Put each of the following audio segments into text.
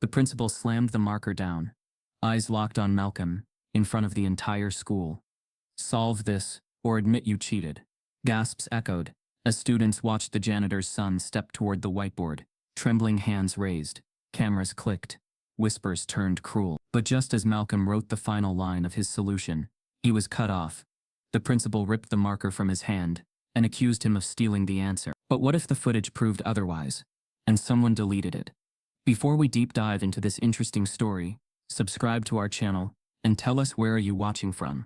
The principal slammed the marker down, eyes locked on Malcolm, in front of the entire school. "Solve this, or admit you cheated." Gasps echoed, as students watched the janitor's son step toward the whiteboard, trembling hands raised, cameras clicked, whispers turned cruel. But just as Malcolm wrote the final line of his solution, he was cut off. The principal ripped the marker from his hand and accused him of stealing the answer. But what if the footage proved otherwise, and someone deleted it? Before we deep dive into this interesting story, subscribe to our channel and tell us where are you watching from.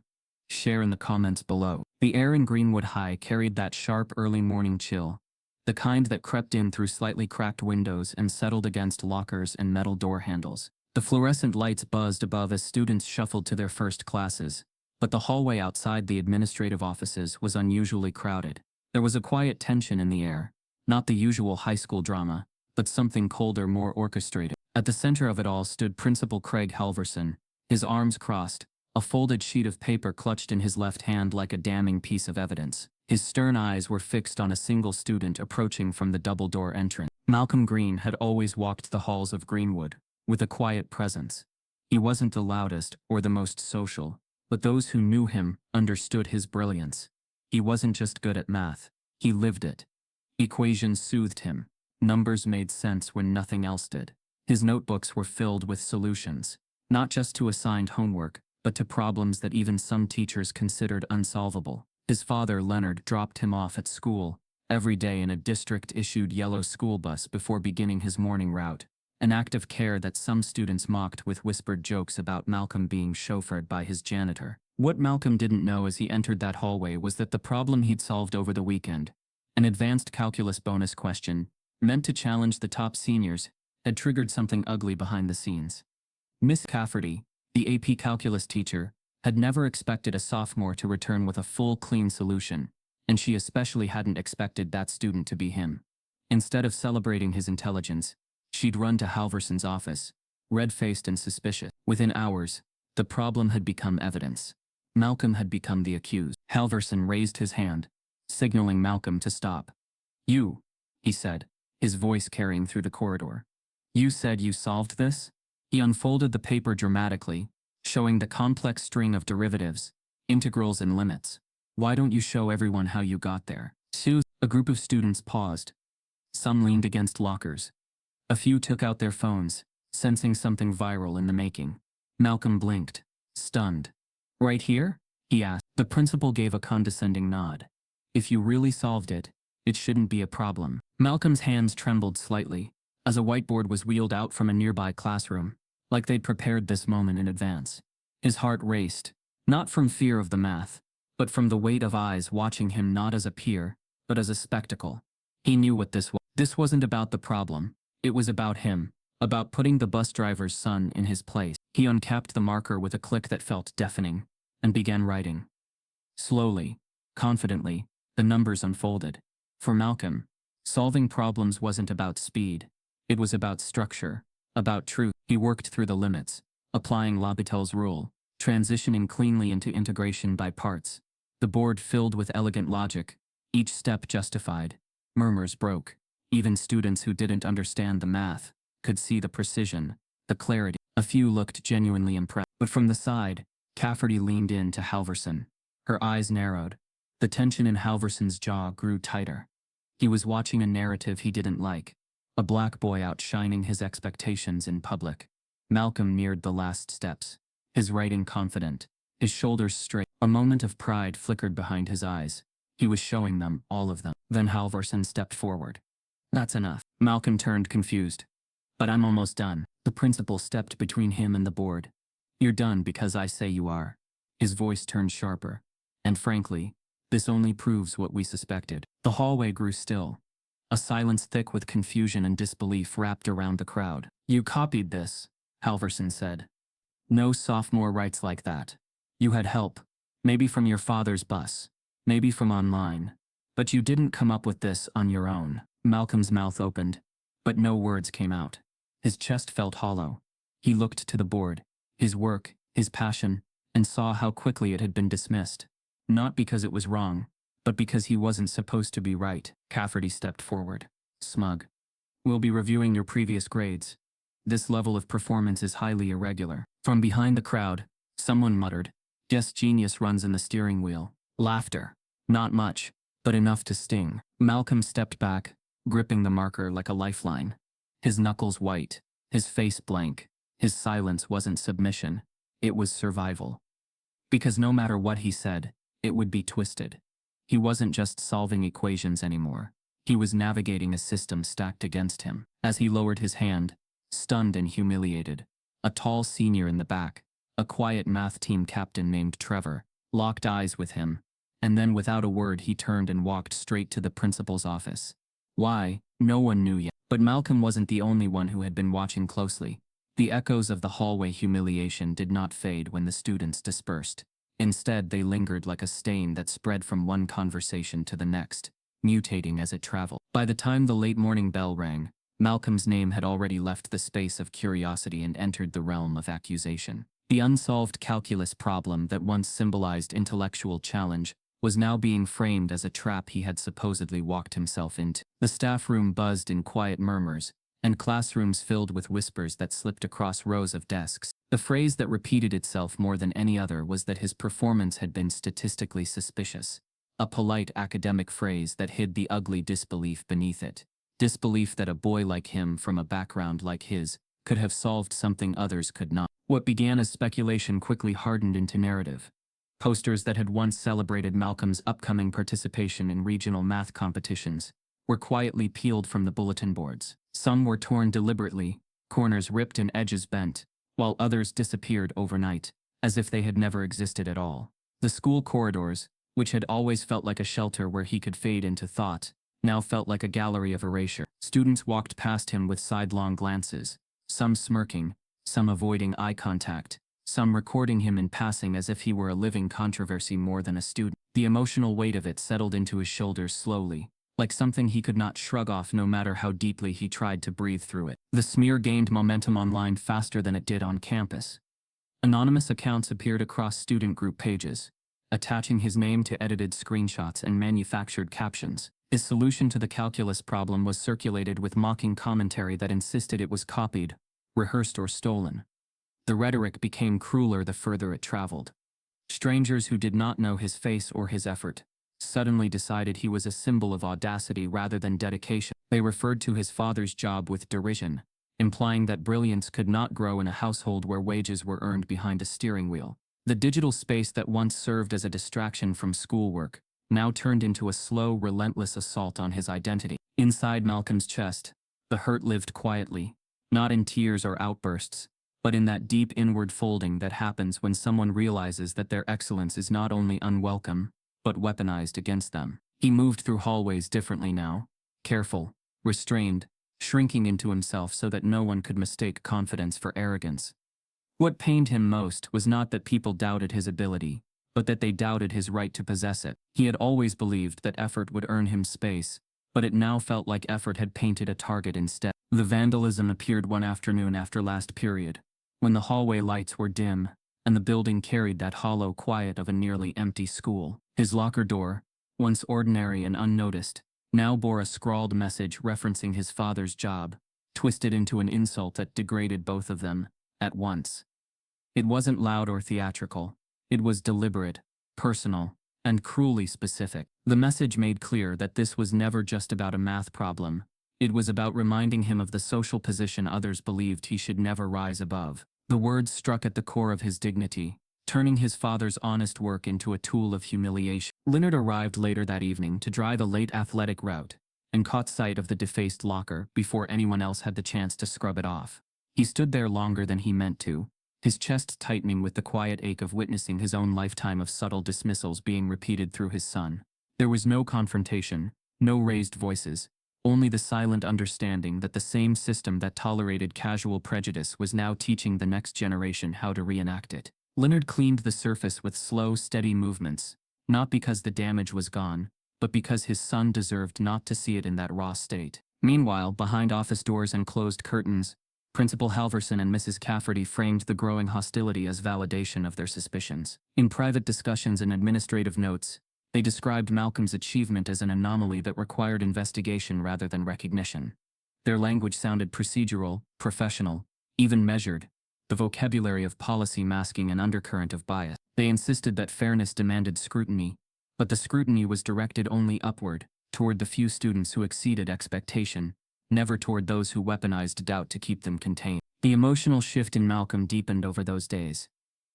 Share in the comments below. The air in Greenwood High carried that sharp early morning chill, the kind that crept in through slightly cracked windows and settled against lockers and metal door handles. The fluorescent lights buzzed above as students shuffled to their first classes, but the hallway outside the administrative offices was unusually crowded. There was a quiet tension in the air, not the usual high school drama, but something colder, more orchestrated. At the center of it all stood Principal Craig Halverson, his arms crossed, a folded sheet of paper clutched in his left hand like a damning piece of evidence. His stern eyes were fixed on a single student approaching from the double-door entrance. Malcolm Green had always walked the halls of Greenwood, with a quiet presence. He wasn't the loudest or the most social, but those who knew him understood his brilliance. He wasn't just good at math, he lived it. Equations soothed him. Numbers made sense when nothing else did. His notebooks were filled with solutions, not just to assigned homework, but to problems that even some teachers considered unsolvable. His father, Leonard, dropped him off at school every day in a district-issued yellow school bus before beginning his morning route, an act of care that some students mocked with whispered jokes about Malcolm being chauffeured by his janitor. What Malcolm didn't know as he entered that hallway was that the problem he'd solved over the weekend, an advanced calculus bonus question, meant to challenge the top seniors, had triggered something ugly behind the scenes. Miss Cafferty, the AP calculus teacher, had never expected a sophomore to return with a full, clean solution, and she especially hadn't expected that student to be him. Instead of celebrating his intelligence, she'd run to Halverson's office, red-faced and suspicious. Within hours, the problem had become evidence. Malcolm had become the accused. Halverson raised his hand, signaling Malcolm to stop. "You," he said, his voice carrying through the corridor. "You said you solved this?" He unfolded the paper dramatically, showing the complex string of derivatives, integrals and limits. "Why don't you show everyone how you got there?" A group of students paused. Some leaned against lockers. A few took out their phones, sensing something viral in the making. Malcolm blinked, stunned. "Right here?" he asked. The principal gave a condescending nod. "If you really solved it, it shouldn't be a problem." Malcolm's hands trembled slightly, as a whiteboard was wheeled out from a nearby classroom, like they'd prepared this moment in advance. His heart raced, not from fear of the math, but from the weight of eyes watching him not as a peer, but as a spectacle. He knew what this was. This wasn't about the problem. It was about him, about putting the bus driver's son in his place. He uncapped the marker with a click that felt deafening, and began writing. Slowly, confidently, the numbers unfolded. For Malcolm, solving problems wasn't about speed. It was about structure, about truth. He worked through the limits, applying L'Hopital's rule, transitioning cleanly into integration by parts. The board filled with elegant logic, each step justified. Murmurs broke. Even students who didn't understand the math could see the precision, the clarity. A few looked genuinely impressed. But from the side, Cafferty leaned in to Halverson. Her eyes narrowed. The tension in Halverson's jaw grew tighter. He was watching a narrative he didn't like. A black boy outshining his expectations in public. Malcolm neared the last steps, his writing confident, his shoulders straight. A moment of pride flickered behind his eyes. He was showing them, all of them. Then Halverson stepped forward. "That's enough." Malcolm turned confused. "But I'm almost done." The principal stepped between him and the board. "You're done because I say you are." His voice turned sharper. "And frankly, this only proves what we suspected." The hallway grew still. A silence thick with confusion and disbelief wrapped around the crowd. "You copied this," Halverson said. "No sophomore writes like that. You had help. Maybe from your father's bus. Maybe from online. But you didn't come up with this on your own." Malcolm's mouth opened, but no words came out. His chest felt hollow. He looked to the board, his work, his passion, and saw how quickly it had been dismissed. Not because it was wrong, but because he wasn't supposed to be right. Cafferty stepped forward, smug. "We'll be reviewing your previous grades. This level of performance is highly irregular. From behind the crowd, someone muttered, "Yes, genius runs in the steering wheel." Laughter. Not much, but enough to sting. Malcolm stepped back, gripping the marker like a lifeline. His knuckles white, his face blank. His silence wasn't submission, it was survival. Because no matter what he said, it would be twisted. He wasn't just solving equations anymore. He was navigating a system stacked against him. As he lowered his hand, stunned and humiliated, a tall senior in the back, a quiet math team captain named Trevor, locked eyes with him, and then without a word he turned and walked straight to the principal's office. Why? No one knew yet. But Malcolm wasn't the only one who had been watching closely. The echoes of the hallway humiliation did not fade when the students dispersed. Instead, they lingered like a stain that spread from one conversation to the next, mutating as it traveled. By the time the late morning bell rang, Malcolm's name had already left the space of curiosity and entered the realm of accusation. The unsolved calculus problem that once symbolized intellectual challenge was now being framed as a trap he had supposedly walked himself into. The staff room buzzed in quiet murmurs, and classrooms filled with whispers that slipped across rows of desks. The phrase that repeated itself more than any other was that his performance had been statistically suspicious, a polite academic phrase that hid the ugly disbelief beneath it. Disbelief that a boy like him from a background like his could have solved something others could not. What began as speculation quickly hardened into narrative. Posters that had once celebrated Malcolm's upcoming participation in regional math competitions were quietly peeled from the bulletin boards. Some were torn deliberately, corners ripped and edges bent, while others disappeared overnight, as if they had never existed at all. The school corridors, which had always felt like a shelter where he could fade into thought, now felt like a gallery of erasure. Students walked past him with sidelong glances, some smirking, some avoiding eye contact, some recording him in passing as if he were a living controversy more than a student. The emotional weight of it settled into his shoulders slowly, like something he could not shrug off no matter how deeply he tried to breathe through it. The smear gained momentum online faster than it did on campus. Anonymous accounts appeared across student group pages, attaching his name to edited screenshots and manufactured captions. His solution to the calculus problem was circulated with mocking commentary that insisted it was copied, rehearsed, or stolen. The rhetoric became crueler the further it traveled. Strangers who did not know his face or his effort suddenly decided he was a symbol of audacity rather than dedication. They referred to his father's job with derision, implying that brilliance could not grow in a household where wages were earned behind a steering wheel. The digital space that once served as a distraction from schoolwork now turned into a slow, relentless assault on his identity. Inside Malcolm's chest, the hurt lived quietly, not in tears or outbursts, but in that deep inward folding that happens when someone realizes that their excellence is not only unwelcome, but weaponized against them. He moved through hallways differently now, careful, restrained, shrinking into himself so that no one could mistake confidence for arrogance. What pained him most was not that people doubted his ability, but that they doubted his right to possess it. He had always believed that effort would earn him space, but it now felt like effort had painted a target instead. The vandalism appeared one afternoon after last period, when the hallway lights were dim, and the building carried that hollow quiet of a nearly empty school. His locker door, once ordinary and unnoticed, now bore a scrawled message referencing his father's job, twisted into an insult that degraded both of them, at once. It wasn't loud or theatrical. It was deliberate, personal, and cruelly specific. The message made clear that this was never just about a math problem. It was about reminding him of the social position others believed he should never rise above. The words struck at the core of his dignity, turning his father's honest work into a tool of humiliation. Leonard arrived later that evening to drive a late athletic route, and caught sight of the defaced locker before anyone else had the chance to scrub it off. He stood there longer than he meant to, his chest tightening with the quiet ache of witnessing his own lifetime of subtle dismissals being repeated through his son. There was no confrontation, no raised voices, only the silent understanding that the same system that tolerated casual prejudice was now teaching the next generation how to reenact it. Leonard cleaned the surface with slow, steady movements, not because the damage was gone, but because his son deserved not to see it in that raw state. Meanwhile, behind office doors and closed curtains, Principal Halverson and Mrs. Cafferty framed the growing hostility as validation of their suspicions. In private discussions and administrative notes, they described Malcolm's achievement as an anomaly that required investigation rather than recognition. Their language sounded procedural, professional, even measured, the vocabulary of policy masking an undercurrent of bias. They insisted that fairness demanded scrutiny, but the scrutiny was directed only upward, toward the few students who exceeded expectation, never toward those who weaponized doubt to keep them contained. The emotional shift in Malcolm deepened over those days.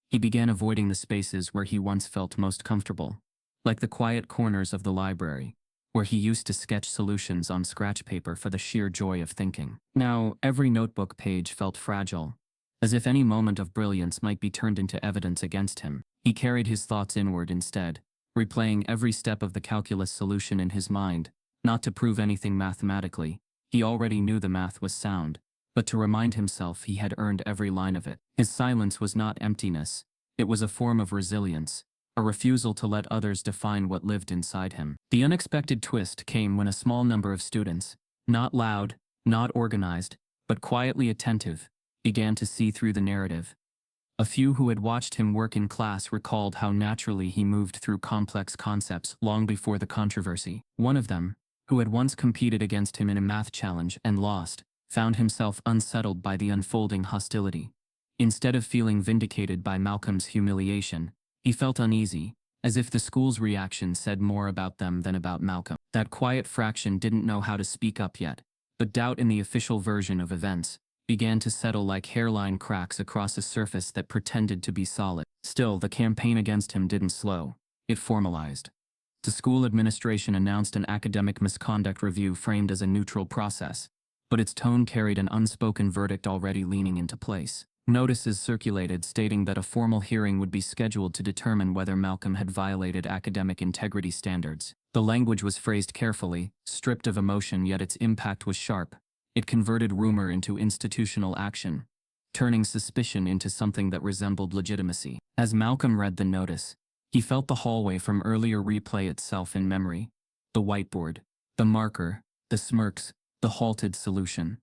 He began avoiding the spaces where he once felt most comfortable, like the quiet corners of the library, where he used to sketch solutions on scratch paper for the sheer joy of thinking. Now, every notebook page felt fragile, as if any moment of brilliance might be turned into evidence against him. He carried his thoughts inward instead, replaying every step of the calculus solution in his mind, not to prove anything mathematically. He already knew the math was sound, but to remind himself he had earned every line of it. His silence was not emptiness, it was a form of resilience, a refusal to let others define what lived inside him. The unexpected twist came when a small number of students, not loud, not organized, but quietly attentive, began to see through the narrative. A few who had watched him work in class recalled how naturally he moved through complex concepts long before the controversy. One of them, who had once competed against him in a math challenge and lost, found himself unsettled by the unfolding hostility. Instead of feeling vindicated by Malcolm's humiliation, he felt uneasy, as if the school's reaction said more about them than about Malcolm. That quiet fraction didn't know how to speak up yet, but doubt in the official version of events began to settle like hairline cracks across a surface that pretended to be solid. Still, the campaign against him didn't slow. It formalized. The school administration announced an academic misconduct review framed as a neutral process, but its tone carried an unspoken verdict already leaning into place. Notices circulated stating that a formal hearing would be scheduled to determine whether Malcolm had violated academic integrity standards. The language was phrased carefully, stripped of emotion, yet its impact was sharp. It converted rumor into institutional action, turning suspicion into something that resembled legitimacy. As Malcolm read the notice, he felt the hallway from earlier replay itself in memory. The whiteboard, the marker, the smirks, the halted solution.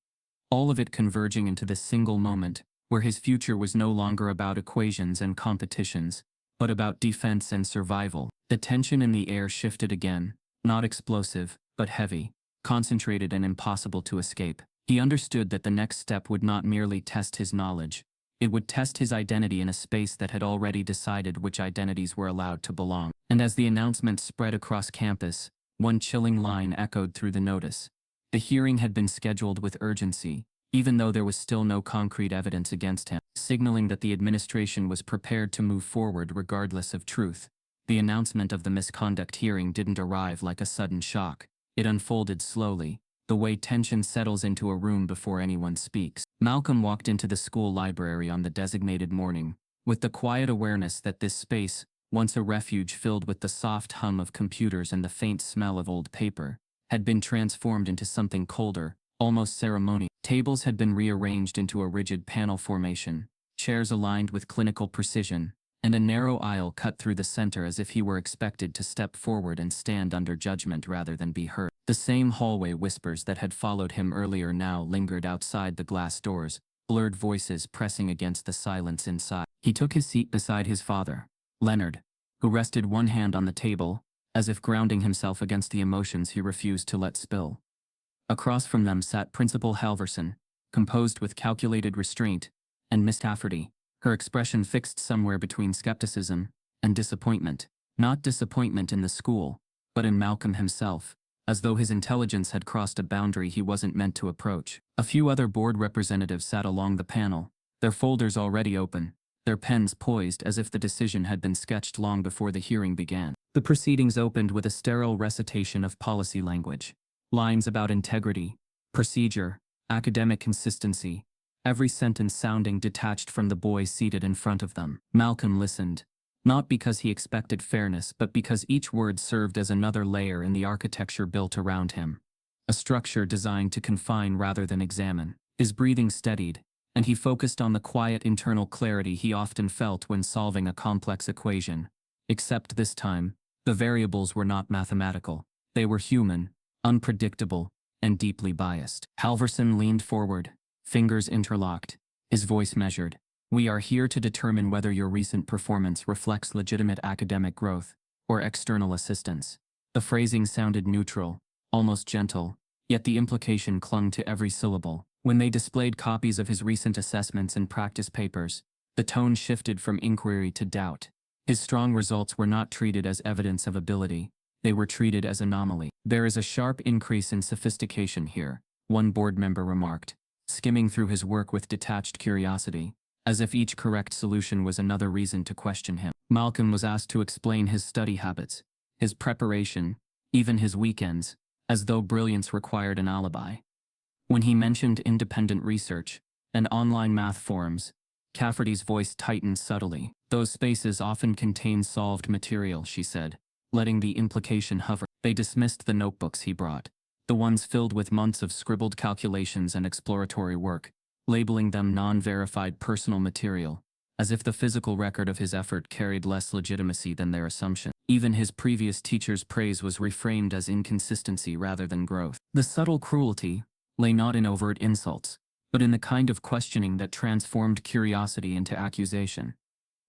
All of it converging into this single moment, where his future was no longer about equations and competitions, but about defense and survival. The tension in the air shifted again, not explosive, but heavy, concentrated and impossible to escape. He understood that the next step would not merely test his knowledge, it would test his identity in a space that had already decided which identities were allowed to belong. And as the announcement spread across campus, one chilling line echoed through the notice. The hearing had been scheduled with urgency, even though there was still no concrete evidence against him, signaling that the administration was prepared to move forward regardless of truth. The announcement of the misconduct hearing didn't arrive like a sudden shock. It unfolded slowly, the way tension settles into a room before anyone speaks. Malcolm walked into the school library on the designated morning, with the quiet awareness that this space, once a refuge filled with the soft hum of computers and the faint smell of old paper, had been transformed into something colder, almost ceremonial. Tables had been rearranged into a rigid panel formation, chairs aligned with clinical precision, and a narrow aisle cut through the center as if he were expected to step forward and stand under judgment rather than be heard. The same hallway whispers that had followed him earlier now lingered outside the glass doors, blurred voices pressing against the silence inside. He took his seat beside his father, Leonard, who rested one hand on the table, as if grounding himself against the emotions he refused to let spill. Across from them sat Principal Halverson, composed with calculated restraint, and Miss Tafferty, her expression fixed somewhere between skepticism and disappointment. Not disappointment in the school, but in Malcolm himself, as though his intelligence had crossed a boundary he wasn't meant to approach. A few other board representatives sat along the panel, their folders already open, their pens poised as if the decision had been sketched long before the hearing began. The proceedings opened with a sterile recitation of policy language. Lines about integrity, procedure, academic consistency, every sentence sounding detached from the boy seated in front of them. Malcolm listened, not because he expected fairness but because each word served as another layer in the architecture built around him. A structure designed to confine rather than examine. His breathing steadied, and he focused on the quiet internal clarity he often felt when solving a complex equation. Except this time, the variables were not mathematical. They were human, unpredictable, and deeply biased. Halverson leaned forward, fingers interlocked, his voice measured. "We are here to determine whether your recent performance reflects legitimate academic growth or external assistance." The phrasing sounded neutral, almost gentle, yet the implication clung to every syllable. When they displayed copies of his recent assessments and practice papers, the tone shifted from inquiry to doubt. His strong results were not treated as evidence of ability, they were treated as anomaly. "There is a sharp increase in sophistication here," one board member remarked, skimming through his work with detached curiosity, as if each correct solution was another reason to question him. Malcolm was asked to explain his study habits, his preparation, even his weekends, as though brilliance required an alibi. When he mentioned independent research and online math forums, Cafferty's voice tightened subtly. "Those spaces often contain solved material," she said, letting the implication hover. They dismissed the notebooks he brought, the ones filled with months of scribbled calculations and exploratory work, labeling them non-verified personal material, as if the physical record of his effort carried less legitimacy than their assumption. Even his previous teacher's praise was reframed as inconsistency rather than growth. The subtle cruelty lay not in overt insults, but in the kind of questioning that transformed curiosity into accusation.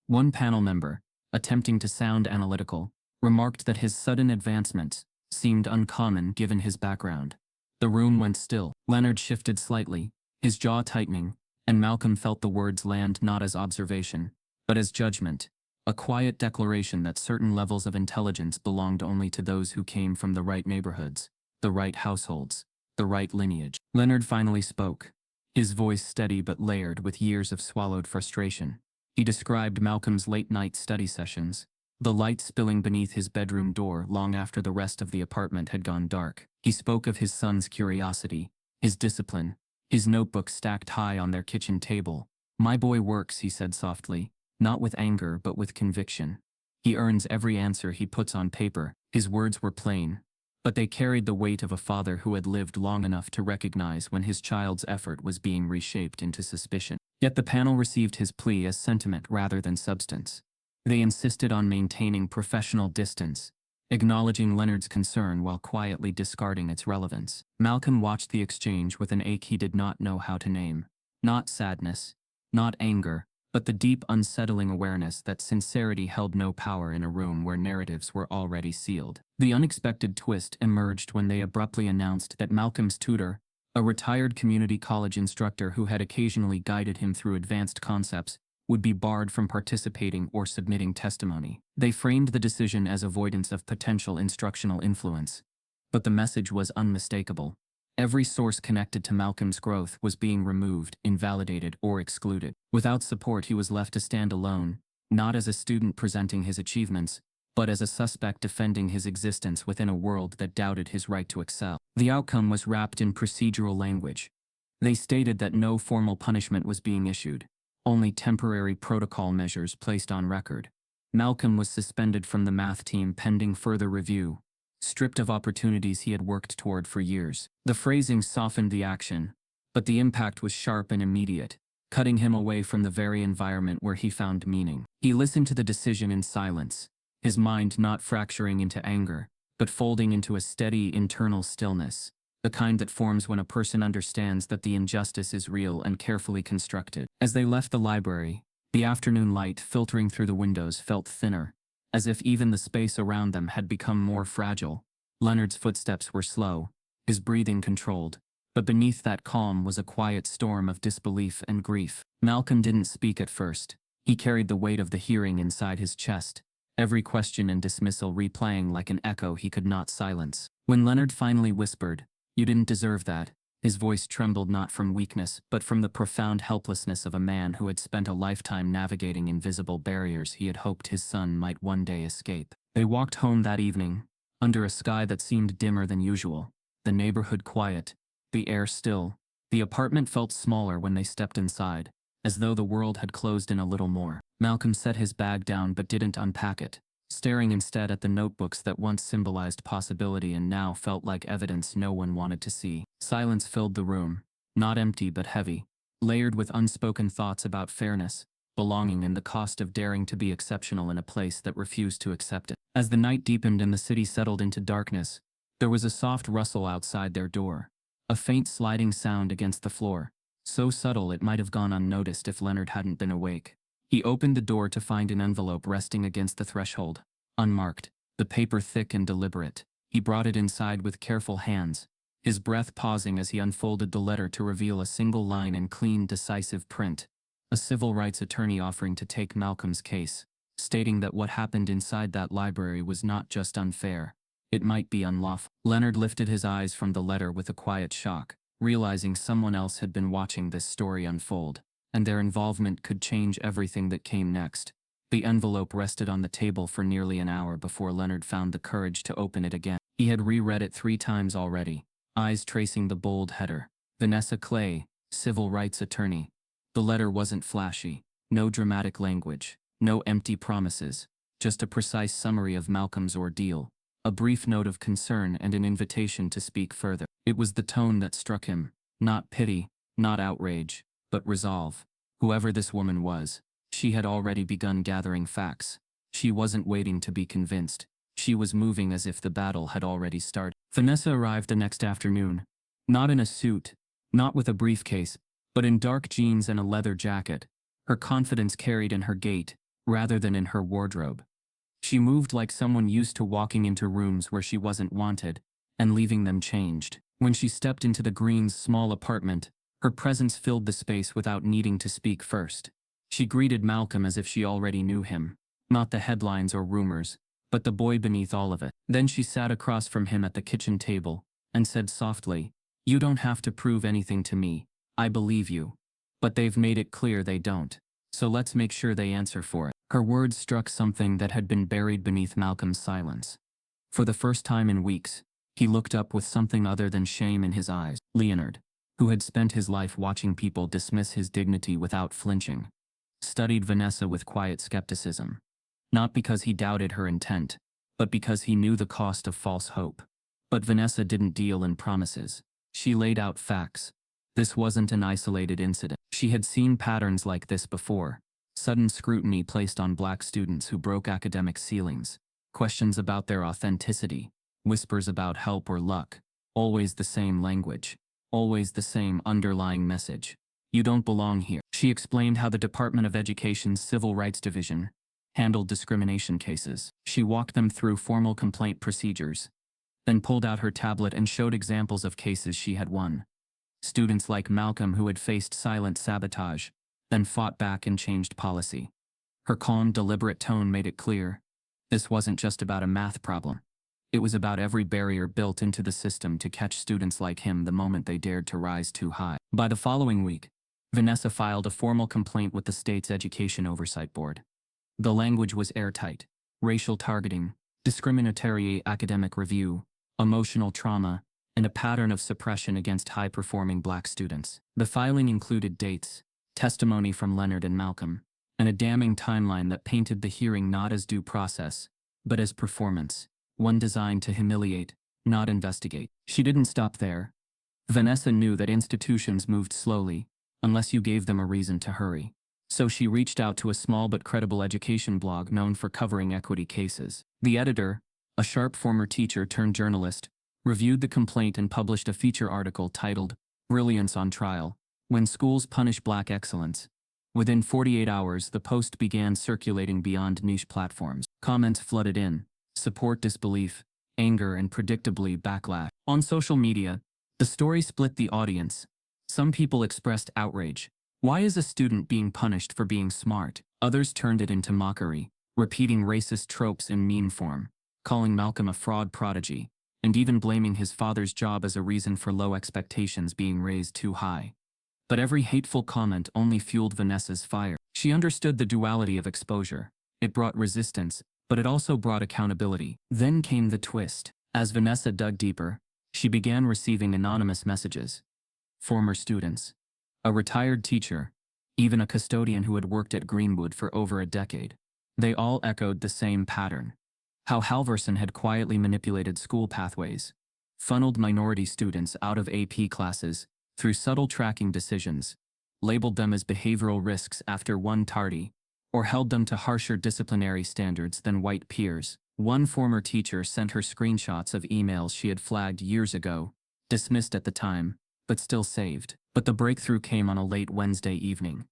One panel member, attempting to sound analytical, remarked that his sudden advancements seemed uncommon given his background. The room went still. Leonard shifted slightly, his jaw tightening, and Malcolm felt the words land not as observation, but as judgment, a quiet declaration that certain levels of intelligence belonged only to those who came from the right neighborhoods, the right households, the right lineage. Leonard finally spoke, his voice steady but layered with years of swallowed frustration. He described Malcolm's late-night study sessions, the light spilling beneath his bedroom door long after the rest of the apartment had gone dark. He spoke of his son's curiosity, his discipline, his notebook stacked high on their kitchen table. "My boy works," he said softly, not with anger but with conviction. "He earns every answer he puts on paper." His words were plain, but they carried the weight of a father who had lived long enough to recognize when his child's effort was being reshaped into suspicion. Yet the panel received his plea as sentiment rather than substance. They insisted on maintaining professional distance, acknowledging Leonard's concern while quietly discarding its relevance. Malcolm watched the exchange with an ache he did not know how to name. Not sadness, not anger, but the deep unsettling awareness that sincerity held no power in a room where narratives were already sealed. The unexpected twist emerged when they abruptly announced that Malcolm's tutor, a retired community college instructor who had occasionally guided him through advanced concepts, would be barred from participating or submitting testimony. They framed the decision as avoidance of potential instructional influence, but the message was unmistakable. Every source connected to Malcolm's growth was being removed, invalidated, or excluded. Without support, he was left to stand alone, not as a student presenting his achievements, but as a suspect defending his existence within a world that doubted his right to excel. The outcome was wrapped in procedural language. They stated that no formal punishment was being issued, only temporary protocol measures placed on record. Malcolm was suspended from the math team pending further review, stripped of opportunities he had worked toward for years. The phrasing softened the action, but the impact was sharp and immediate, cutting him away from the very environment where he found meaning. He listened to the decision in silence, his mind not fracturing into anger, but folding into a steady internal stillness, the kind that forms when a person understands that the injustice is real and carefully constructed. As they left the library, the afternoon light filtering through the windows felt thinner, as if even the space around them had become more fragile. Leonard's footsteps were slow, his breathing controlled, but beneath that calm was a quiet storm of disbelief and grief. Malcolm didn't speak at first. He carried the weight of the hearing inside his chest, every question and dismissal replaying like an echo he could not silence. When Leonard finally whispered, "You didn't deserve that," his voice trembled not from weakness but from the profound helplessness of a man who had spent a lifetime navigating invisible barriers he had hoped his son might one day escape. They walked home that evening, under a sky that seemed dimmer than usual, the neighborhood quiet, the air still. The apartment felt smaller when they stepped inside, as though the world had closed in a little more. Malcolm set his bag down but didn't unpack it, staring instead at the notebooks that once symbolized possibility and now felt like evidence no one wanted to see. Silence filled the room, not empty but heavy, layered with unspoken thoughts about fairness, belonging, and the cost of daring to be exceptional in a place that refused to accept it. As the night deepened and the city settled into darkness, there was a soft rustle outside their door, a faint sliding sound against the floor, so subtle it might have gone unnoticed if Leonard hadn't been awake. He opened the door to find an envelope resting against the threshold, unmarked, the paper thick and deliberate. He brought it inside with careful hands, his breath pausing as he unfolded the letter to reveal a single line in clean, decisive print. A civil rights attorney offering to take Malcolm's case, stating that what happened inside that library was not just unfair, it might be unlawful. Leonard lifted his eyes from the letter with a quiet shock, realizing someone else had been watching this story unfold, and their involvement could change everything that came next. The envelope rested on the table for nearly an hour before Leonard found the courage to open it again. He had reread it 3 times already, eyes tracing the bold header. Vanessa Clay, civil rights attorney. The letter wasn't flashy, no dramatic language, no empty promises, just a precise summary of Malcolm's ordeal, a brief note of concern and an invitation to speak further. It was the tone that struck him, not pity, not outrage, but resolve. Whoever this woman was, she had already begun gathering facts. She wasn't waiting to be convinced. She was moving as if the battle had already started. Vanessa arrived the next afternoon, not in a suit, not with a briefcase, but in dark jeans and a leather jacket, her confidence carried in her gait, rather than in her wardrobe. She moved like someone used to walking into rooms where she wasn't wanted, and leaving them changed. When she stepped into the Greens' small apartment, her presence filled the space without needing to speak first. She greeted Malcolm as if she already knew him, not the headlines or rumors, but the boy beneath all of it. Then she sat across from him at the kitchen table, and said softly, "You don't have to prove anything to me, I believe you. But they've made it clear they don't. So let's make sure they answer for it." Her words struck something that had been buried beneath Malcolm's silence. For the first time in weeks, he looked up with something other than shame in his eyes. Leonard, who had spent his life watching people dismiss his dignity without flinching, studied Vanessa with quiet skepticism. Not because he doubted her intent, but because he knew the cost of false hope. But Vanessa didn't deal in promises. She laid out facts. This wasn't an isolated incident. She had seen patterns like this before. Sudden scrutiny placed on black students who broke academic ceilings. Questions about their authenticity. Whispers about help or luck. Always the same language. Always the same underlying message. You don't belong here. She explained how the Department of Education's Civil Rights Division handled discrimination cases. She walked them through formal complaint procedures, then pulled out her tablet and showed examples of cases she had won. Students like Malcolm who had faced silent sabotage, then fought back and changed policy. Her calm, deliberate tone made it clear. This wasn't just about a math problem. It was about every barrier built into the system to catch students like him the moment they dared to rise too high. By the following week, Vanessa filed a formal complaint with the state's Education Oversight Board. The language was airtight: racial targeting, discriminatory academic review, emotional trauma, and a pattern of suppression against high-performing black students. The filing included dates, testimony from Leonard and Malcolm, and a damning timeline that painted the hearing not as due process, but as performance, one designed to humiliate, not investigate. She didn't stop there. Vanessa knew that institutions moved slowly, unless you gave them a reason to hurry. So she reached out to a small but credible education blog known for covering equity cases. The editor, a sharp former teacher turned journalist, reviewed the complaint and published a feature article titled, "Brilliance on Trial: When Schools Punish Black Excellence." Within 48 hours, the post began circulating beyond niche platforms. Comments flooded in: support, disbelief, anger, and predictably backlash. On social media, the story split the audience. Some people expressed outrage. Why is a student being punished for being smart? Others turned it into mockery, repeating racist tropes in meme form, calling Malcolm a fraud prodigy, and even blaming his father's job as a reason for low expectations being raised too high. But every hateful comment only fueled Vanessa's fire. She understood the duality of exposure. It brought resistance, but it also brought accountability. Then came the twist. As Vanessa dug deeper, she began receiving anonymous messages. Former students, a retired teacher, even a custodian who had worked at Greenwood for over a decade. They all echoed the same pattern. How Halverson had quietly manipulated school pathways, funneled minority students out of AP classes through subtle tracking decisions, labeled them as behavioral risks after one tardy, or held them to harsher disciplinary standards than white peers. One former teacher sent her screenshots of emails she had flagged years ago, dismissed at the time, but still saved. But the breakthrough came on a late Wednesday evening.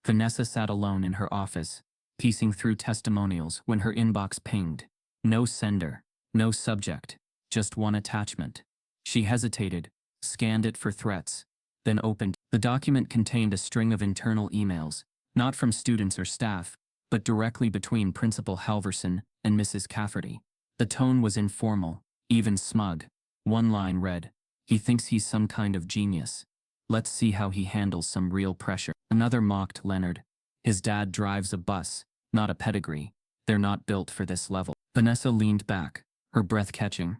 Vanessa sat alone in her office, piecing through testimonials when her inbox pinged. No sender, no subject, just one attachment. She hesitated, scanned it for threats, then opened. The document contained a string of internal emails, not from students or staff, but directly between Principal Halverson and Mrs. Cafferty. The tone was informal, even smug. One line read, "He thinks he's some kind of genius. Let's see how he handles some real pressure." Another mocked Leonard. "His dad drives a bus, not a pedigree. They're not built for this level." Vanessa leaned back, her breath catching.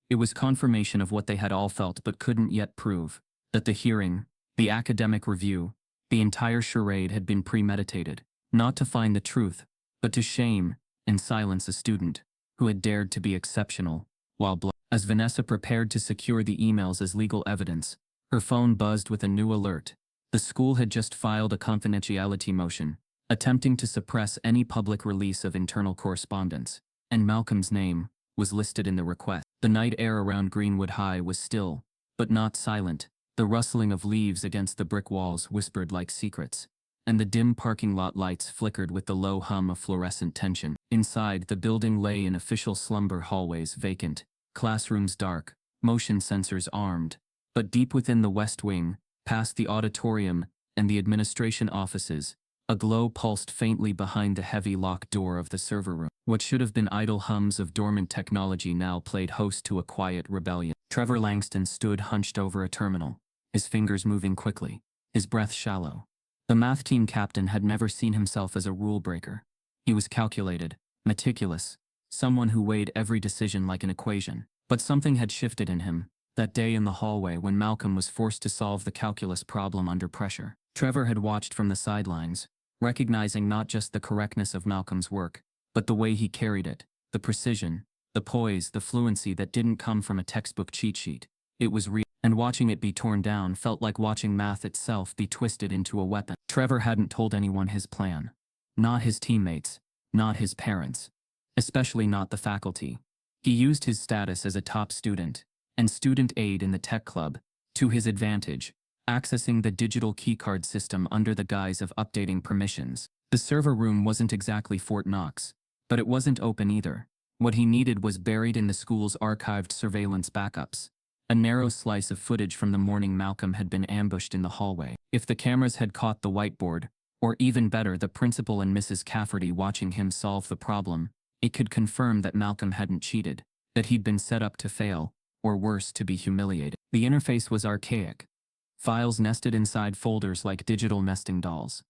It was confirmation of what they had all felt but couldn't yet prove, that the hearing, the academic review, the entire charade had been premeditated, not to find the truth, but to shame and silence a student who had dared to be exceptional, while as Vanessa prepared to secure the emails as legal evidence, her phone buzzed with a new alert. The school had just filed a confidentiality motion, attempting to suppress any public release of internal correspondence, and Malcolm's name was listed in the request. The night air around Greenwood High was still, but not silent. The rustling of leaves against the brick walls whispered like secrets, and the dim parking lot lights flickered with the low hum of fluorescent tension. Inside, the building lay in official slumber, hallways vacant, classrooms dark, motion sensors armed. But deep within the west wing, past the auditorium and the administration offices, a glow pulsed faintly behind the heavy locked door of the server room. What should have been idle hums of dormant technology now played host to a quiet rebellion. Trevor Langston stood hunched over a terminal, his fingers moving quickly, his breath shallow. The math team captain had never seen himself as a rule breaker. He was calculated, meticulous, someone who weighed every decision like an equation. But something had shifted in him, that day in the hallway when Malcolm was forced to solve the calculus problem under pressure. Trevor had watched from the sidelines, recognizing not just the correctness of Malcolm's work, but the way he carried it, the precision, the poise, the fluency that didn't come from a textbook cheat sheet. It was real, and watching it be torn down felt like watching math itself be twisted into a weapon. Trevor hadn't told anyone his plan. Not his teammates, not his parents, especially not the faculty. He used his status as a top student and student aide in the tech club to his advantage, accessing the digital keycard system under the guise of updating permissions. The server room wasn't exactly Fort Knox, but it wasn't open either. What he needed was buried in the school's archived surveillance backups. A narrow slice of footage from the morning Malcolm had been ambushed in the hallway. If the cameras had caught the whiteboard, or even better, the principal and Mrs. Cafferty watching him solve the problem, it could confirm that Malcolm hadn't cheated, that he'd been set up to fail, or worse, to be humiliated. The interface was archaic. Files nested inside folders like digital nesting dolls.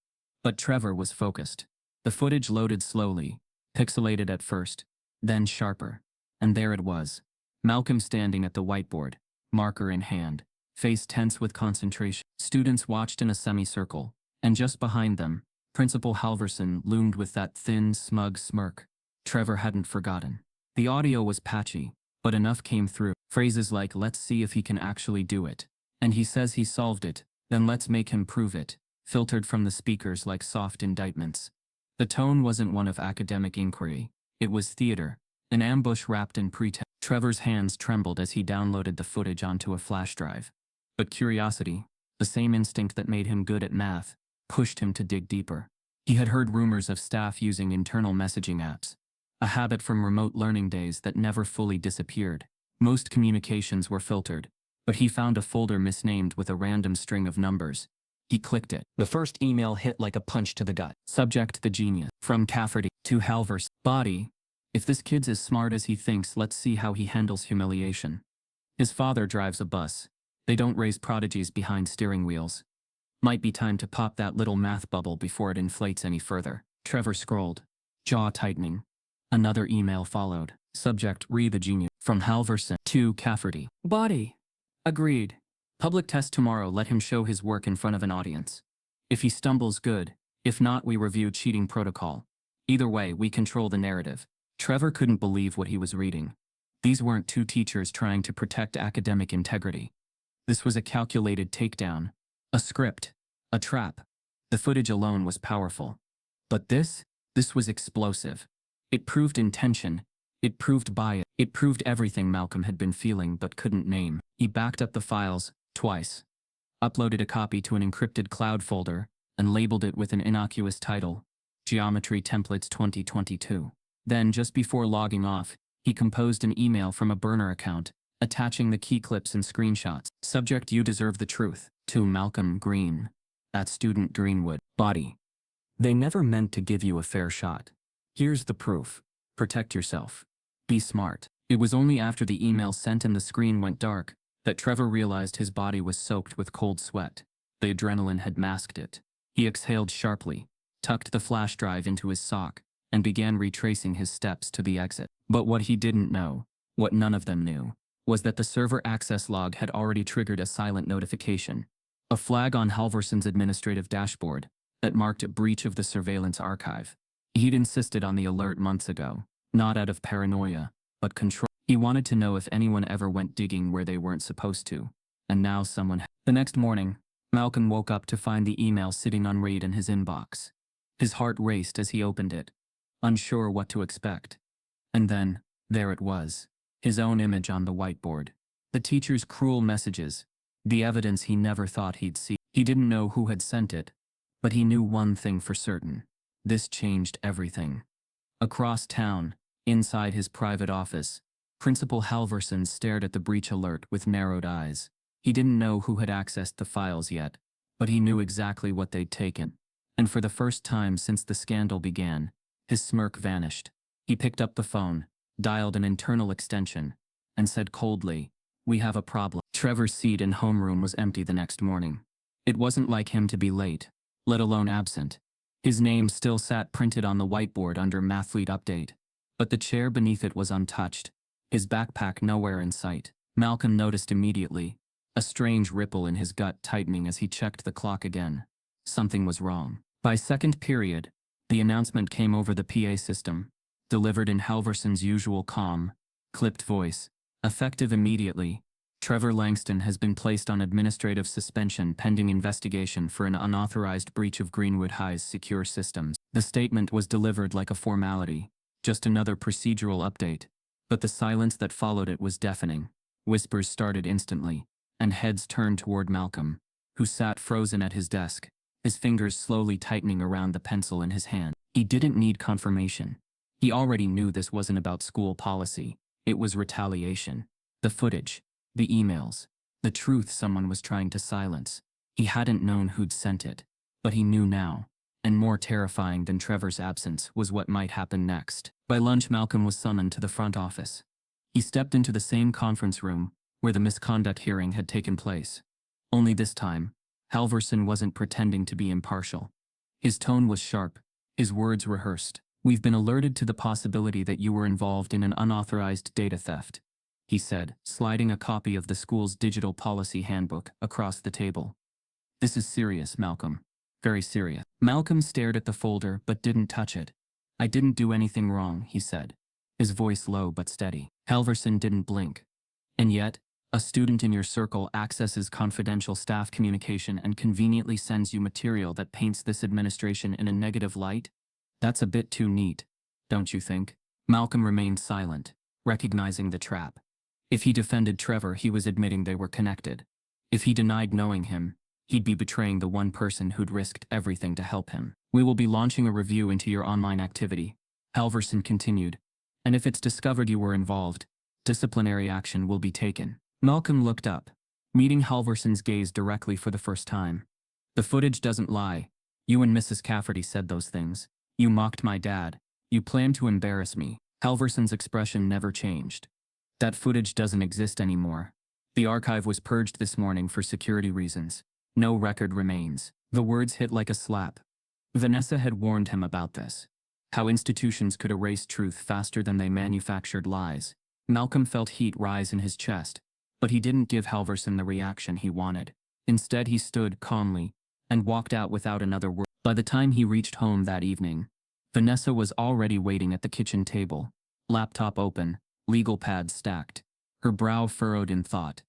But Trevor was focused. The footage loaded slowly, pixelated at first, then sharper. And there it was. Malcolm standing at the whiteboard, marker in hand, face tense with concentration. Students watched in a semicircle, and just behind them, Principal Halverson loomed with that thin, smug smirk. Trevor hadn't forgotten. The audio was patchy, but enough came through. Phrases like, "Let's see if he can actually do it," and "He says he solved it, then let's make him prove it," filtered from the speakers like soft indictments. The tone wasn't one of academic inquiry. It was theater, an ambush wrapped in pretense. Trevor's hands trembled as he downloaded the footage onto a flash drive. But curiosity, the same instinct that made him good at math, pushed him to dig deeper. He had heard rumors of staff using internal messaging apps, a habit from remote learning days that never fully disappeared. Most communications were filtered, but he found a folder misnamed with a random string of numbers. He clicked it. The first email hit like a punch to the gut. Subject: the genius. From Cafferty to Halverson. Body: if this kid's as smart as he thinks, let's see how he handles humiliation. His father drives a bus. They don't raise prodigies behind steering wheels. Might be time to pop that little math bubble before it inflates any further. Trevor scrolled, jaw tightening. Another email followed. Subject: re the genius. From Halverson to Cafferty. Body: agreed. Public test tomorrow. Let him show his work in front of an audience. If he stumbles, good. If not, we review cheating protocol. Either way, we control the narrative. Trevor couldn't believe what he was reading. These weren't two teachers trying to protect academic integrity. This was a calculated takedown, a script, a trap. The footage alone was powerful. But this was explosive. It proved intention. It proved bias. It proved everything Malcolm had been feeling but couldn't name. He backed up the files, twice, uploaded a copy to an encrypted cloud folder, and labeled it with an innocuous title, Geometry Templates 2022. Then, just before logging off, he composed an email from a burner account attaching the key clips and screenshots. Subject: you deserve the truth. To Malcolm Green. At Student Greenwood. Body: they never meant to give you a fair shot. Here's the proof. Protect yourself. Be smart. It was only after the email sent and the screen went dark that Trevor realized his body was soaked with cold sweat. The adrenaline had masked it. He exhaled sharply, tucked the flash drive into his sock, and began retracing his steps to the exit. But what he didn't know, what none of them knew, was that the server access log had already triggered a silent notification. A flag on Halvorson's administrative dashboard that marked a breach of the surveillance archive. He'd insisted on the alert months ago, not out of paranoia, but control. He wanted to know if anyone ever went digging where they weren't supposed to, and now someone had. The next morning, Malcolm woke up to find the email sitting unread in his inbox. His heart raced as he opened it, unsure what to expect. And then, there it was, his own image on the whiteboard. The teacher's cruel messages, the evidence he never thought he'd see. He didn't know who had sent it, but he knew one thing for certain. This changed everything. Across town, inside his private office, Principal Halvorson stared at the breach alert with narrowed eyes. He didn't know who had accessed the files yet, but he knew exactly what they'd taken. And for the first time since the scandal began, his smirk vanished. He picked up the phone, dialed an internal extension, and said coldly, "We have a problem." Trevor's seat in homeroom was empty the next morning. It wasn't like him to be late, let alone absent. His name still sat printed on the whiteboard under Mathlete Update, but the chair beneath it was untouched, his backpack nowhere in sight. Malcolm noticed immediately, a strange ripple in his gut tightening as he checked the clock again. Something was wrong. By second period, the announcement came over the PA system, delivered in Halvorson's usual calm, clipped voice. Effective immediately, Trevor Langston has been placed on administrative suspension pending investigation for an unauthorized breach of Greenwood High's secure systems. The statement was delivered like a formality, just another procedural update, but the silence that followed it was deafening. Whispers started instantly, and heads turned toward Malcolm, who sat frozen at his desk, his fingers slowly tightening around the pencil in his hand. He didn't need confirmation. He already knew this wasn't about school policy. It was retaliation. The footage, the emails, the truth someone was trying to silence. He hadn't known who'd sent it, but he knew now. And more terrifying than Trevor's absence was what might happen next. By lunch, Malcolm was summoned to the front office. He stepped into the same conference room where the misconduct hearing had taken place. Only this time, Halvorson wasn't pretending to be impartial. His tone was sharp, his words rehearsed. "We've been alerted to the possibility that you were involved in an unauthorized data theft," he said, sliding a copy of the school's digital policy handbook across the table. "This is serious, Malcolm. Very serious." Malcolm stared at the folder but didn't touch it. "I didn't do anything wrong," he said, his voice low but steady. Halvorson didn't blink. "And yet, a student in your circle accesses confidential staff communication and conveniently sends you material that paints this administration in a negative light? That's a bit too neat, don't you think?" Malcolm remained silent, recognizing the trap. If he defended Trevor, he was admitting they were connected. If he denied knowing him, he'd be betraying the one person who'd risked everything to help him. "We will be launching a review into your online activity," Halvorson continued, "and if it's discovered you were involved, disciplinary action will be taken." Malcolm looked up, meeting Halvorson's gaze directly for the first time. "The footage doesn't lie. You and Mrs. Cafferty said those things. You mocked my dad. You planned to embarrass me." Halvorson's expression never changed. "That footage doesn't exist anymore. The archive was purged this morning for security reasons. No record remains." The words hit like a slap. Vanessa had warned him about this. How institutions could erase truth faster than they manufactured lies. Malcolm felt heat rise in his chest, but he didn't give Halvorson the reaction he wanted. Instead, he stood calmly and walked out without another word. By the time he reached home that evening, Vanessa was already waiting at the kitchen table, laptop open, legal pads stacked, her brow furrowed in thought.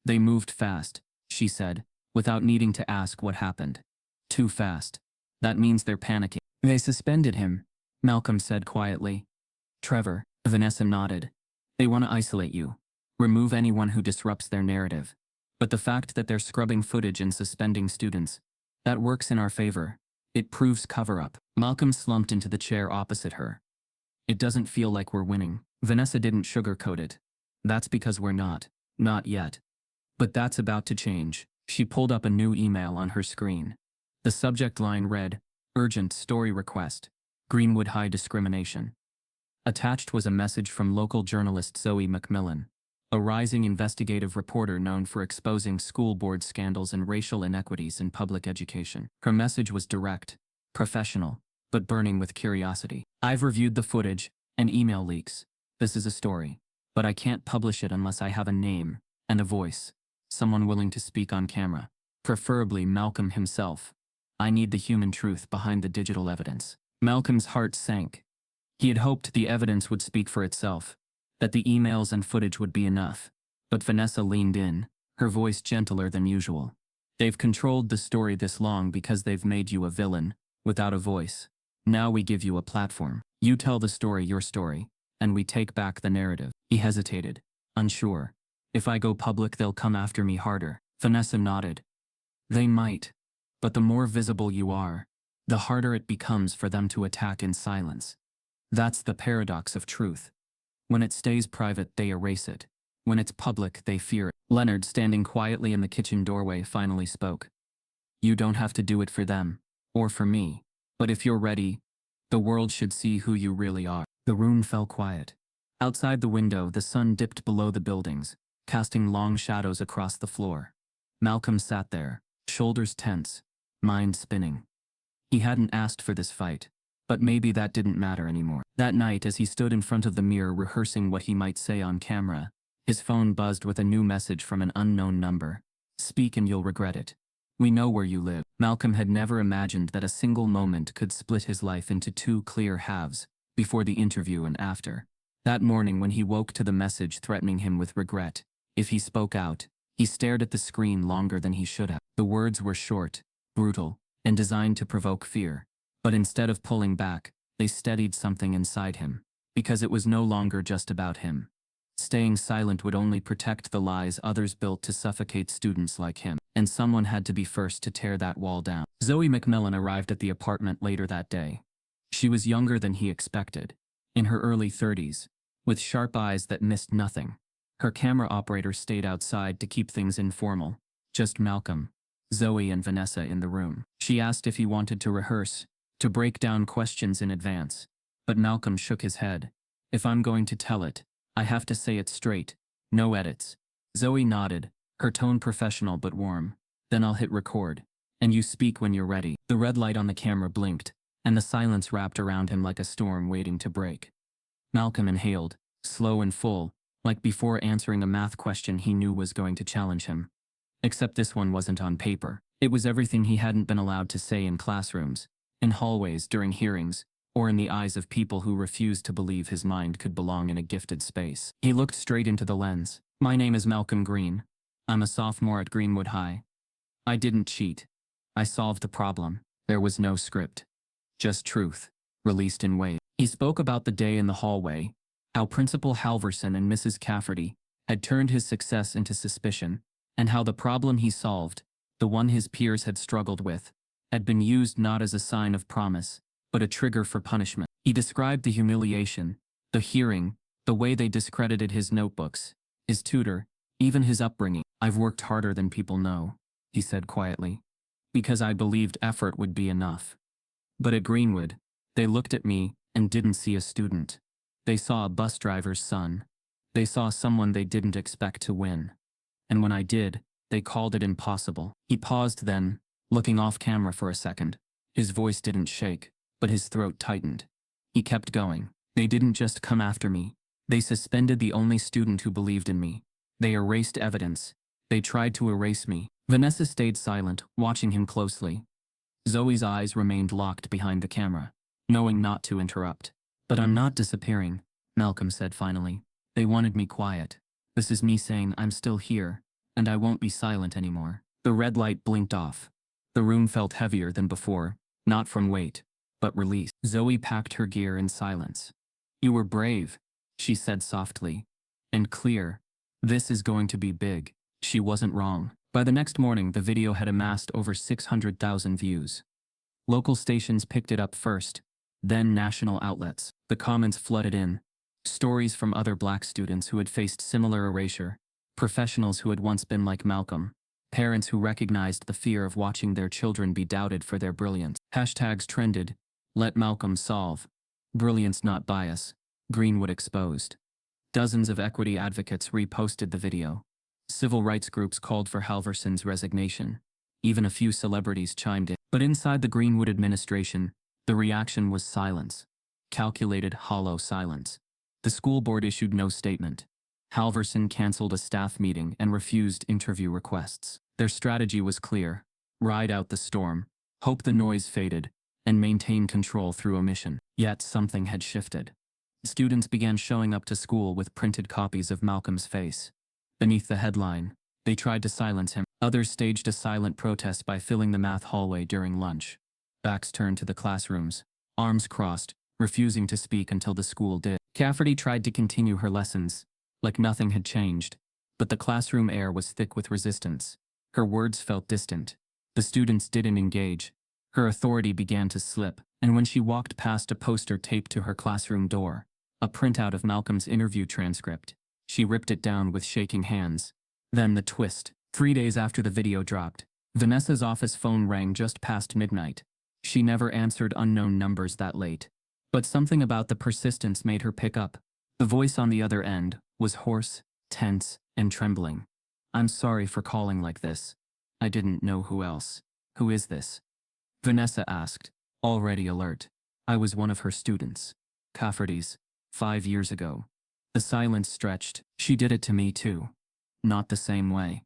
"They moved fast," she said, without needing to ask what happened. "Too fast. That means they're panicking." "They suspended him," Malcolm said quietly. "Trevor," Vanessa nodded. "They want to isolate you. Remove anyone who disrupts their narrative. But the fact that they're scrubbing footage and suspending students, that works in our favor. It proves cover-up." Malcolm slumped into the chair opposite her. "It doesn't feel like we're winning." Vanessa didn't sugarcoat it. "That's because we're not. Not yet. But that's about to change. She pulled up a new email on her screen. The subject line read, "Urgent story request. Greenwood High discrimination." Attached was a message from local journalist Zoe McMillan, a rising investigative reporter known for exposing school board scandals and racial inequities in public education. Her message was direct, professional, but burning with curiosity. "I've reviewed the footage and email leaks. This is a story, but I can't publish it unless I have a name and a voice, someone willing to speak on camera, preferably Malcolm himself. I need the human truth behind the digital evidence." Malcolm's heart sank. He had hoped the evidence would speak for itself, that the emails and footage would be enough. But Vanessa leaned in, her voice gentler than usual. "They've controlled the story this long because they've made you a villain, without a voice. Now we give you a platform. You tell the story, your story, and we take back the narrative." He hesitated, unsure. "If I go public, they'll come after me harder." Vanessa nodded. "They might. But the more visible you are, the harder it becomes for them to attack in silence. That's the paradox of truth. When it stays private, they erase it. When it's public, they fear it." Leonard, standing quietly in the kitchen doorway, finally spoke. "You don't have to do it for them, or for me. But if you're ready, the world should see who you really are." The room fell quiet. Outside the window, the sun dipped below the buildings, casting long shadows across the floor. Malcolm sat there, shoulders tense, mind spinning. He hadn't asked for this fight, but maybe that didn't matter anymore. That night, as he stood in front of the mirror rehearsing what he might say on camera, his phone buzzed with a new message from an unknown number. "Speak and you'll regret it. We know where you live." Malcolm had never imagined that a single moment could split his life into two clear halves, before the interview and after. That morning, when he woke to the message threatening him with regret, if he spoke out, he stared at the screen longer than he should have. The words were short, brutal, and designed to provoke fear. But instead of pulling back, they steadied something inside him, because it was no longer just about him. Staying silent would only protect the lies others built to suffocate students like him, and someone had to be first to tear that wall down. Zoe McMillan arrived at the apartment later that day. She was younger than he expected, in her early 30s, with sharp eyes that missed nothing. Her camera operator stayed outside to keep things informal. Just Malcolm, Zoe, and Vanessa in the room. She asked if he wanted to rehearse, to break down questions in advance. But Malcolm shook his head. "If I'm going to tell it, I have to say it straight. No edits." Zoe nodded, her tone professional but warm. "Then I'll hit record. And you speak when you're ready." The red light on the camera blinked, and the silence wrapped around him like a storm waiting to break. Malcolm inhaled, slow and full, like before answering a math question he knew was going to challenge him. Except this one wasn't on paper. It was everything he hadn't been allowed to say in classrooms, in hallways during hearings, or in the eyes of people who refused to believe his mind could belong in a gifted space. He looked straight into the lens. "My name is Malcolm Green. I'm a sophomore at Greenwood High. I didn't cheat. I solved the problem. There was no script. Just truth, released in waves." He spoke about the day in the hallway, how Principal Halverson and Mrs. Cafferty had turned his success into suspicion, and how the problem he solved, the one his peers had struggled with, had been used not as a sign of promise, but a trigger for punishment. He described the humiliation, the hearing, the way they discredited his notebooks, his tutor, even his upbringing. "I've worked harder than people know," he said quietly, "because I believed effort would be enough. But at Greenwood, they looked at me and didn't see a student. They saw a bus driver's son. They saw someone they didn't expect to win. And when I did, they called it impossible." He paused then, looking off camera for a second. His voice didn't shake, but his throat tightened. He kept going. "They didn't just come after me. They suspended the only student who believed in me. They erased evidence. They tried to erase me." Vanessa stayed silent, watching him closely. Zoe's eyes remained locked behind the camera, knowing not to interrupt. "But I'm not disappearing," Malcolm said finally. "They wanted me quiet. This is me saying I'm still here, and I won't be silent anymore." The red light blinked off. The room felt heavier than before, not from weight, but release. Zoe packed her gear in silence. "You were brave," she said softly, "and clear. This is going to be big." She wasn't wrong. By the next morning, the video had amassed over 600,000 views. Local stations picked it up first, then national outlets. The comments flooded in. Stories from other black students who had faced similar erasure. Professionals who had once been like Malcolm. Parents who recognized the fear of watching their children be doubted for their brilliance. Hashtags trended. Let Malcolm solve. Brilliance not bias. Greenwood exposed. Dozens of equity advocates reposted the video. Civil rights groups called for Halverson's resignation. Even a few celebrities chimed in. But inside the Greenwood administration, the reaction was silence. Calculated, hollow silence. The school board issued no statement. Halverson canceled a staff meeting and refused interview requests. Their strategy was clear: ride out the storm, hope the noise faded, and maintain control through omission. Yet something had shifted. Students began showing up to school with printed copies of Malcolm's face. Beneath the headline, they tried to silence him. Others staged a silent protest by filling the math hallway during lunch. Backs turned to the classrooms, arms crossed, refusing to speak until the school did. Cafferty tried to continue her lessons, like nothing had changed, but the classroom air was thick with resistance. Her words felt distant. The students didn't engage. Her authority began to slip, and when she walked past a poster taped to her classroom door, a printout of Malcolm's interview transcript, she ripped it down with shaking hands. Then the twist. 3 days after the video dropped, Vanessa's office phone rang just past midnight. She never answered unknown numbers that late. But something about the persistence made her pick up. The voice on the other end was hoarse, tense, and trembling. "I'm sorry for calling like this. I didn't know who else. Who is this?" Vanessa asked, already alert. "I was one of her students. Cafferty's. 5 years ago." The silence stretched. "She did it to me too. Not the same way.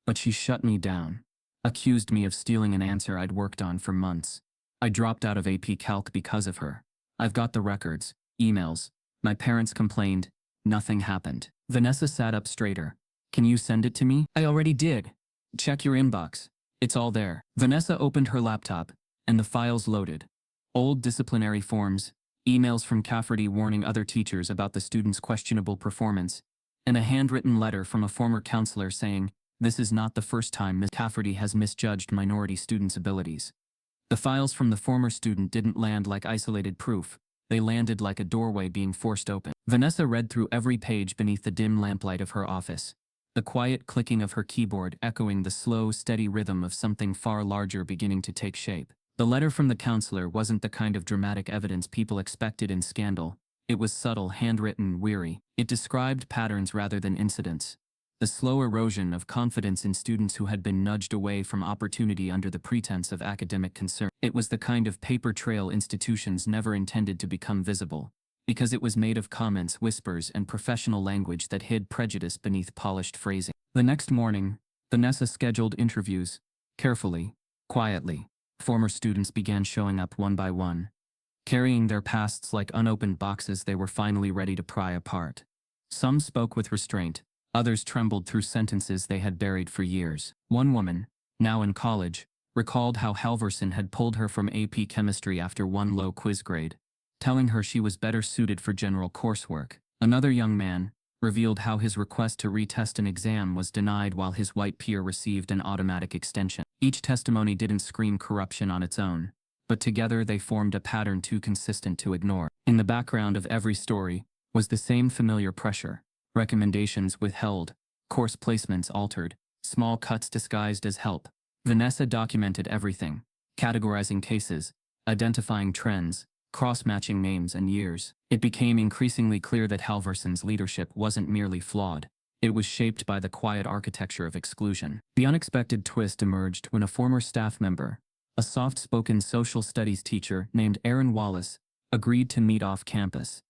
But she shut me down. Accused me of stealing an answer I'd worked on for months. I dropped out of AP Calc because of her. I've got the records, emails. My parents complained. Nothing happened." Vanessa sat up straighter. "Can you send it to me?" "I already did. Check your inbox. It's all there." Vanessa opened her laptop, and the files loaded. Old disciplinary forms, emails from Cafferty warning other teachers about the student's questionable performance, and a handwritten letter from a former counselor saying, "This is not the first time Miss Cafferty has misjudged minority students' abilities." The files from the former student didn't land like isolated proof. They landed like a doorway being forced open. Vanessa read through every page beneath the dim lamplight of her office, the quiet clicking of her keyboard echoing the slow, steady rhythm of something far larger beginning to take shape. The letter from the counselor wasn't the kind of dramatic evidence people expected in scandal. It was subtle, handwritten, weary. It described patterns rather than incidents. The slow erosion of confidence in students who had been nudged away from opportunity under the pretense of academic concern. It was the kind of paper trail institutions never intended to become visible, because it was made of comments, whispers, and professional language that hid prejudice beneath polished phrasing. The next morning, Vanessa scheduled interviews. Carefully, quietly, former students began showing up one by one. Carrying their pasts like unopened boxes they were finally ready to pry apart. Some spoke with restraint. Others trembled through sentences they had buried for years. One woman, now in college, recalled how Halverson had pulled her from AP Chemistry after one low quiz grade, telling her she was better suited for general coursework. Another young man revealed how his request to retest an exam was denied while his white peer received an automatic extension. Each testimony didn't scream corruption on its own, but together they formed a pattern too consistent to ignore. In the background of every story was the same familiar pressure. Recommendations withheld, course placements altered, small cuts disguised as help. Vanessa documented everything, categorizing cases, identifying trends, cross-matching names and years. It became increasingly clear that Halverson's leadership wasn't merely flawed. It was shaped by the quiet architecture of exclusion. The unexpected twist emerged when a former staff member, a soft-spoken social studies teacher named Erin Wallace, agreed to meet off campus.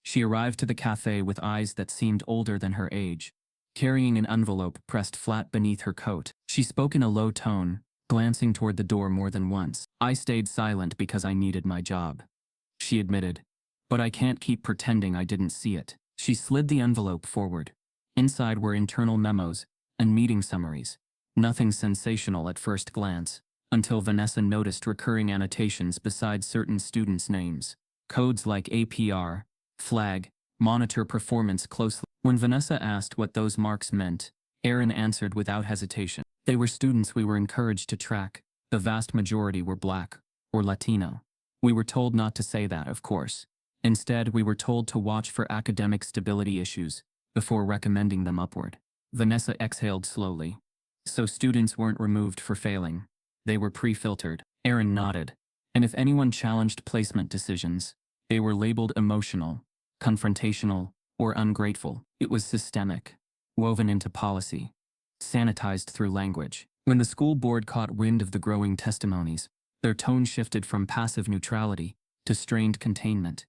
She arrived to the cafe with eyes that seemed older than her age, carrying an envelope pressed flat beneath her coat. She spoke in a low tone, glancing toward the door more than once. "I stayed silent because I needed my job," she admitted, "but I can't keep pretending I didn't see it." She slid the envelope forward. Inside were internal memos and meeting summaries. Nothing sensational at first glance, until Vanessa noticed recurring annotations beside certain students' names. Codes like APR, flag, monitor performance closely. When Vanessa asked what those marks meant, Erin answered without hesitation. "They were students we were encouraged to track. The vast majority were Black or Latino. We were told not to say that, of course. Instead, we were told to watch for academic stability issues before recommending them upward." Vanessa exhaled slowly. So students weren't removed for failing. They were pre-filtered. Aaron nodded. And if anyone challenged placement decisions, they were labeled emotional, confrontational, or ungrateful. It was systemic, woven into policy, sanitized through language. When the school board caught wind of the growing testimonies, their tone shifted from passive neutrality to strained containment.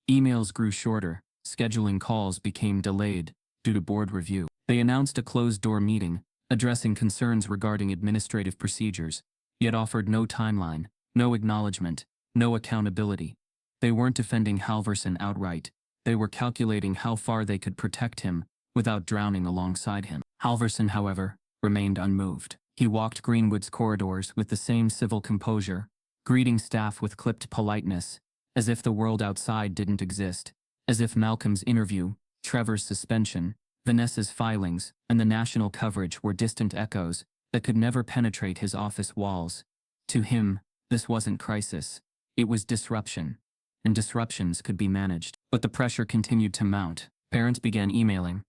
Emails grew shorter, scheduling calls became delayed due to board review. They announced a closed-door meeting, addressing concerns regarding administrative procedures, yet offered no timeline, no acknowledgement, no accountability. They weren't defending Halverson outright. They were calculating how far they could protect him without drowning alongside him. Halverson, however, remained unmoved. He walked Greenwood's corridors with the same civil composure, greeting staff with clipped politeness, as if the world outside didn't exist, as if Malcolm's interview, Trevor's suspension, Vanessa's filings, and the national coverage were distant echoes that could never penetrate his office walls. To him, this wasn't crisis. It was disruption. And disruptions could be managed. But the pressure continued to mount. Parents began emailing.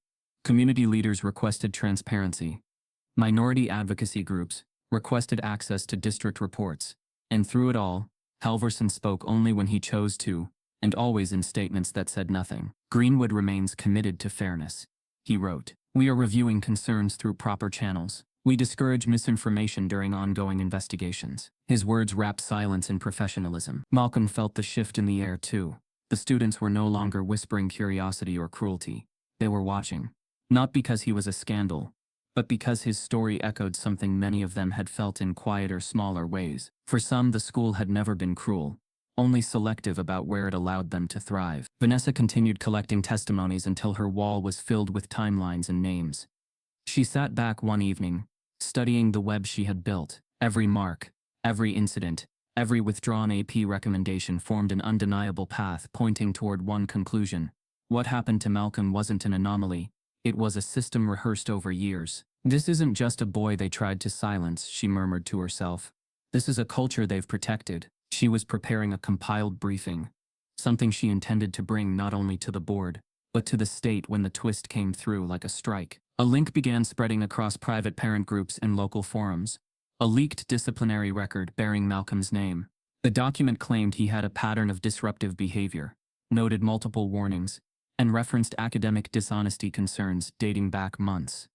Community leaders requested transparency. Minority advocacy groups requested access to district reports. And through it all, Halverson spoke only when he chose to, and always in statements that said nothing. Greenwood remains committed to fairness. He wrote, "We are reviewing concerns through proper channels. We discourage misinformation during ongoing investigations." His words wrapped silence in professionalism. Malcolm felt the shift in the air too. The students were no longer whispering curiosity or cruelty. They were watching. Not because he was a scandal, but because his story echoed something many of them had felt in quieter, smaller ways. For some, the school had never been cruel, only selective about where it allowed them to thrive. Vanessa continued collecting testimonies until her wall was filled with timelines and names. She sat back one evening, studying the web she had built. Every mark, every incident, every withdrawn AP recommendation formed an undeniable path pointing toward one conclusion. What happened to Malcolm wasn't an anomaly. It was a system rehearsed over years. This isn't just a boy they tried to silence, she murmured to herself. This is a culture they've protected. She was preparing a compiled briefing, something she intended to bring not only to the board, but to the state when the twist came through like a strike. A link began spreading across private parent groups and local forums. A leaked disciplinary record bearing Malcolm's name. The document claimed he had a pattern of disruptive behavior, noted multiple warnings, and referenced academic dishonesty concerns dating back months.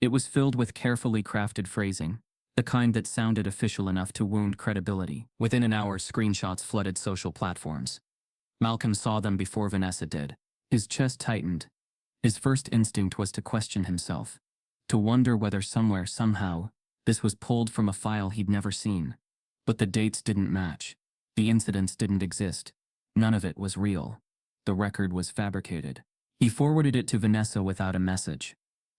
It was filled with carefully crafted phrasing, the kind that sounded official enough to wound credibility. Within an hour, screenshots flooded social platforms. Malcolm saw them before Vanessa did. His chest tightened. His first instinct was to question himself, to wonder whether somewhere, somehow, this was pulled from a file he'd never seen. But the dates didn't match. The incidents didn't exist. None of it was real. The record was fabricated. He forwarded it to Vanessa without a message.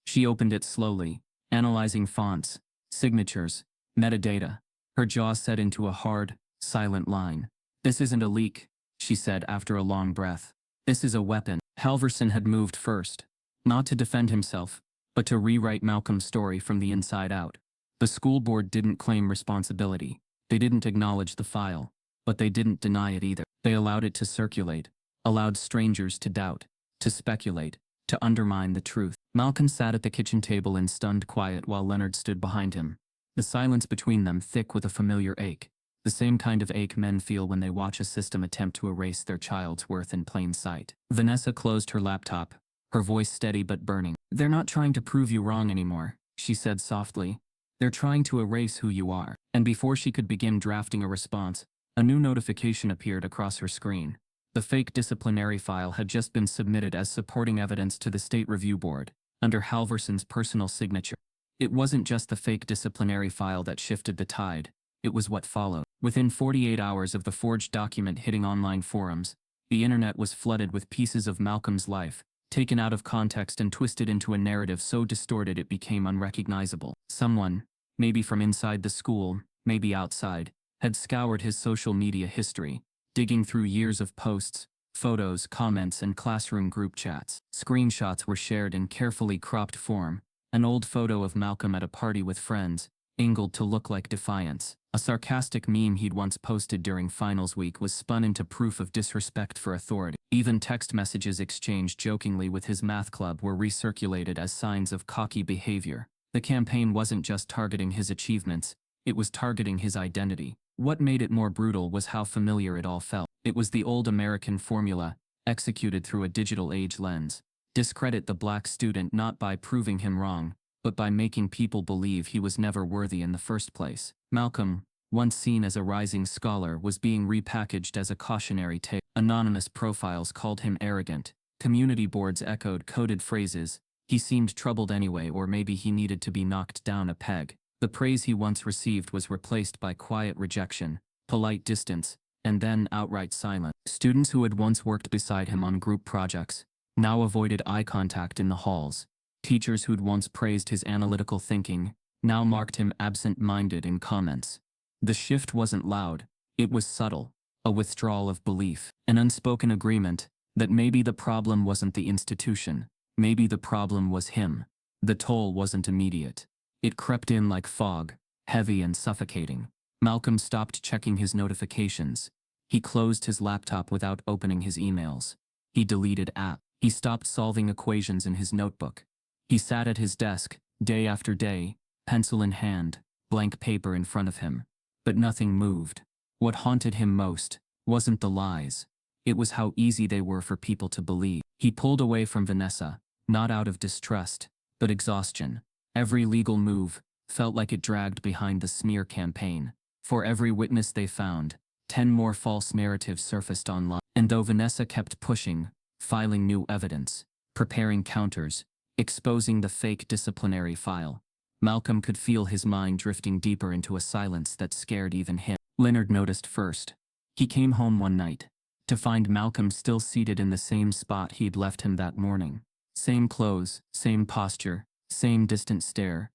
She opened it slowly, analyzing fonts, signatures, metadata. Her jaw set into a hard, silent line. "This isn't a leak," she said after a long breath. "This is a weapon." Halverson had moved first, not to defend himself, but to rewrite Malcolm's story from the inside out. The school board didn't claim responsibility. They didn't acknowledge the file, but they didn't deny it either. They allowed it to circulate, allowed strangers to doubt, to speculate, to undermine the truth. Malcolm sat at the kitchen table in stunned quiet while Leonard stood behind him, the silence between them thick with a familiar ache, the same kind of ache men feel when they watch a system attempt to erase their child's worth in plain sight. Vanessa closed her laptop, her voice steady but burning. "They're not trying to prove you wrong anymore," she said softly. "They're trying to erase who you are." And before she could begin drafting a response, a new notification appeared across her screen. The fake disciplinary file had just been submitted as supporting evidence to the State Review Board, under Halverson's personal signature. It wasn't just the fake disciplinary file that shifted the tide, it was what followed. Within 48 hours of the forged document hitting online forums, the internet was flooded with pieces of Malcolm's life, taken out of context and twisted into a narrative so distorted it became unrecognizable. Someone, maybe from inside the school, maybe outside, had scoured his social media history, digging through years of posts, photos, comments, and classroom group chats. Screenshots were shared in carefully cropped form, an old photo of Malcolm at a party with friends, angled to look like defiance, A sarcastic meme he'd once posted during finals week was spun into proof of disrespect for authority. Even text messages exchanged jokingly with his math club were recirculated as signs of cocky behavior. The campaign wasn't just targeting his achievements, it was targeting his identity. What made it more brutal was how familiar it all felt. It was the old American formula, executed through a digital age lens. Discredit the black student not by proving him wrong, but by making people believe he was never worthy in the first place. Malcolm, once seen as a rising scholar, was being repackaged as a cautionary tale. Anonymous profiles called him arrogant. Community boards echoed coded phrases. He seemed troubled anyway, or maybe he needed to be knocked down a peg. The praise he once received was replaced by quiet rejection, polite distance, and then outright silence. Students who had once worked beside him on group projects now avoided eye contact in the halls. Teachers who'd once praised his analytical thinking now marked him absent-minded in comments. The shift wasn't loud, it was subtle, a withdrawal of belief, an unspoken agreement that maybe the problem wasn't the institution, maybe the problem was him. The toll wasn't immediate. It crept in like fog, heavy and suffocating. Malcolm stopped checking his notifications. He closed his laptop without opening his emails. He deleted apps. He stopped solving equations in his notebook. He sat at his desk, day after day, pencil in hand, blank paper in front of him. But nothing moved. What haunted him most wasn't the lies. It was how easy they were for people to believe. He pulled away from Vanessa, not out of distrust, but exhaustion. Every legal move felt like it dragged behind the smear campaign. For every witness they found, 10 more false narratives surfaced online. And though Vanessa kept pushing, filing new evidence, preparing counters, exposing the fake disciplinary file, Malcolm could feel his mind drifting deeper into a silence that scared even him. Leonard noticed first. He came home one night to find Malcolm still seated in the same spot he'd left him that morning. Same clothes, same posture, same distant stare.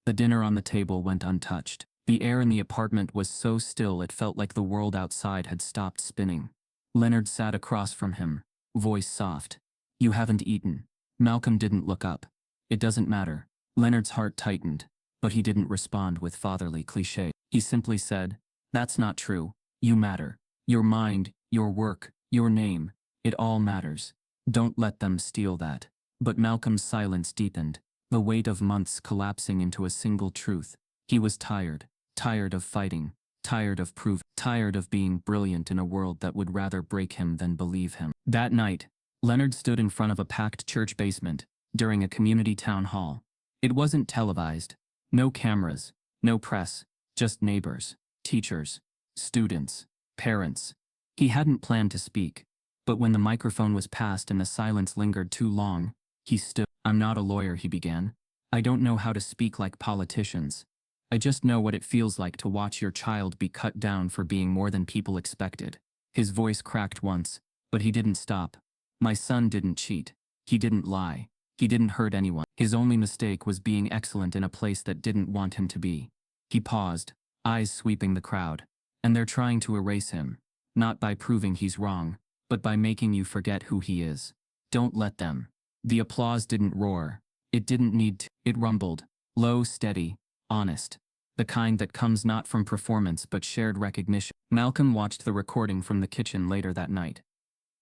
The dinner on the table went untouched. The air in the apartment was so still it felt like the world outside had stopped spinning. Leonard sat across from him, voice soft. "You haven't eaten." Malcolm didn't look up. "It doesn't matter." Leonard's heart tightened, but he didn't respond with fatherly cliché. He simply said, "That's not true. You matter. Your mind, your work, your name, it all matters. Don't let them steal that." But Malcolm's silence deepened, the weight of months collapsing into a single truth. He was tired. Tired of fighting. Tired of proving. Tired of being brilliant in a world that would rather break him than believe him. That night, Leonard stood in front of a packed church basement during a community town hall. It wasn't televised. No cameras, no press, just neighbors, teachers, students, parents. He hadn't planned to speak, but when the microphone was passed and the silence lingered too long, he stood. "I'm not a lawyer," he began. "I don't know how to speak like politicians. I just know what it feels like to watch your child be cut down for being more than people expected." His voice cracked once, but he didn't stop. "My son didn't cheat. He didn't lie. He didn't hurt anyone. His only mistake was being excellent in a place that didn't want him to be." He paused, eyes sweeping the crowd. "And they're trying to erase him, not by proving he's wrong, but by making you forget who he is. Don't let them." The applause didn't roar. It didn't need to. It rumbled, low, steady, honest. The kind that comes not from performance but shared recognition. Malcolm watched the recording from the kitchen later that night.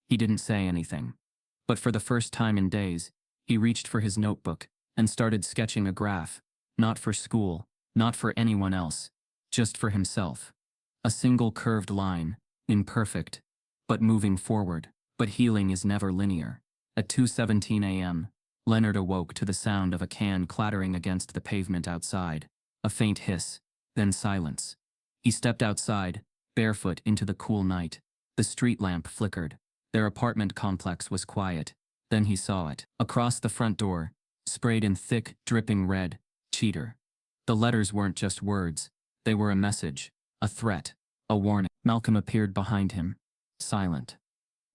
He didn't say anything. But for the first time in days, he reached for his notebook and started sketching a graph, not for school, not for anyone else, just for himself. A single curved line, imperfect, but moving forward. But healing is never linear. At 2:17 a.m., Leonard awoke to the sound of a can clattering against the pavement outside. A faint hiss, then silence. He stepped outside, barefoot into the cool night. The street lamp flickered. Their apartment complex was quiet. Then he saw it. Across the front door, sprayed in thick, dripping red, "Cheater." The letters weren't just words. They were a message, a threat, a warning. Malcolm appeared behind him, silent.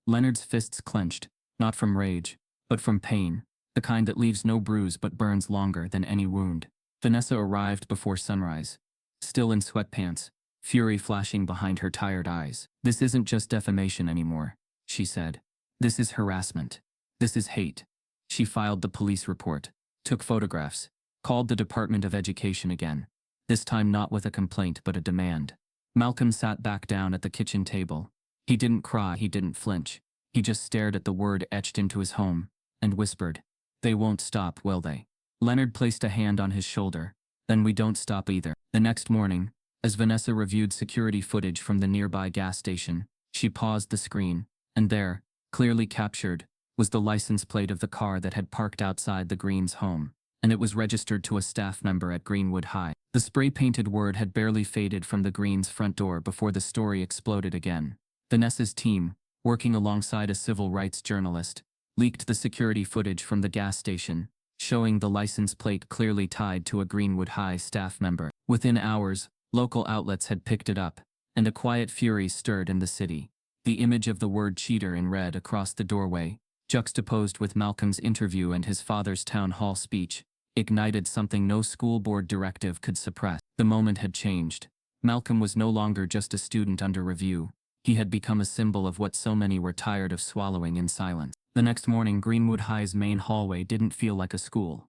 Leonard's fists clenched, not from rage, but from pain, the kind that leaves no bruise but burns longer than any wound. Vanessa arrived before sunrise, still in sweatpants, fury flashing behind her tired eyes. "This isn't just defamation anymore," she said. "This is harassment. This is hate." She filed the police report, took photographs, called the Department of Education again. this time not with a complaint but a demand. Malcolm sat back down at the kitchen table. He didn't cry, he didn't flinch. He just stared at the word etched into his home, and whispered, "They won't stop, will they?" Leonard placed a hand on his shoulder. "Then we don't stop either." The next morning, as Vanessa reviewed security footage from the nearby gas station, she paused the screen, and there, clearly captured, was the license plate of the car that had parked outside the Greens' home, and it was registered to a staff member at Greenwood High. The spray-painted word had barely faded from the Greens' front door before the story exploded again. Vanessa's team, working alongside a civil rights journalist, leaked the security footage from the gas station, showing the license plate clearly tied to a Greenwood High staff member. Within hours, local outlets had picked it up, and a quiet fury stirred in the city. The image of the word cheater in red across the doorway, juxtaposed with Malcolm's interview and his father's town hall speech, ignited something no school board directive could suppress. The moment had changed. Malcolm was no longer just a student under review. He had become a symbol of what so many were tired of swallowing in silence. The next morning, Greenwood High's main hallway didn't feel like a school.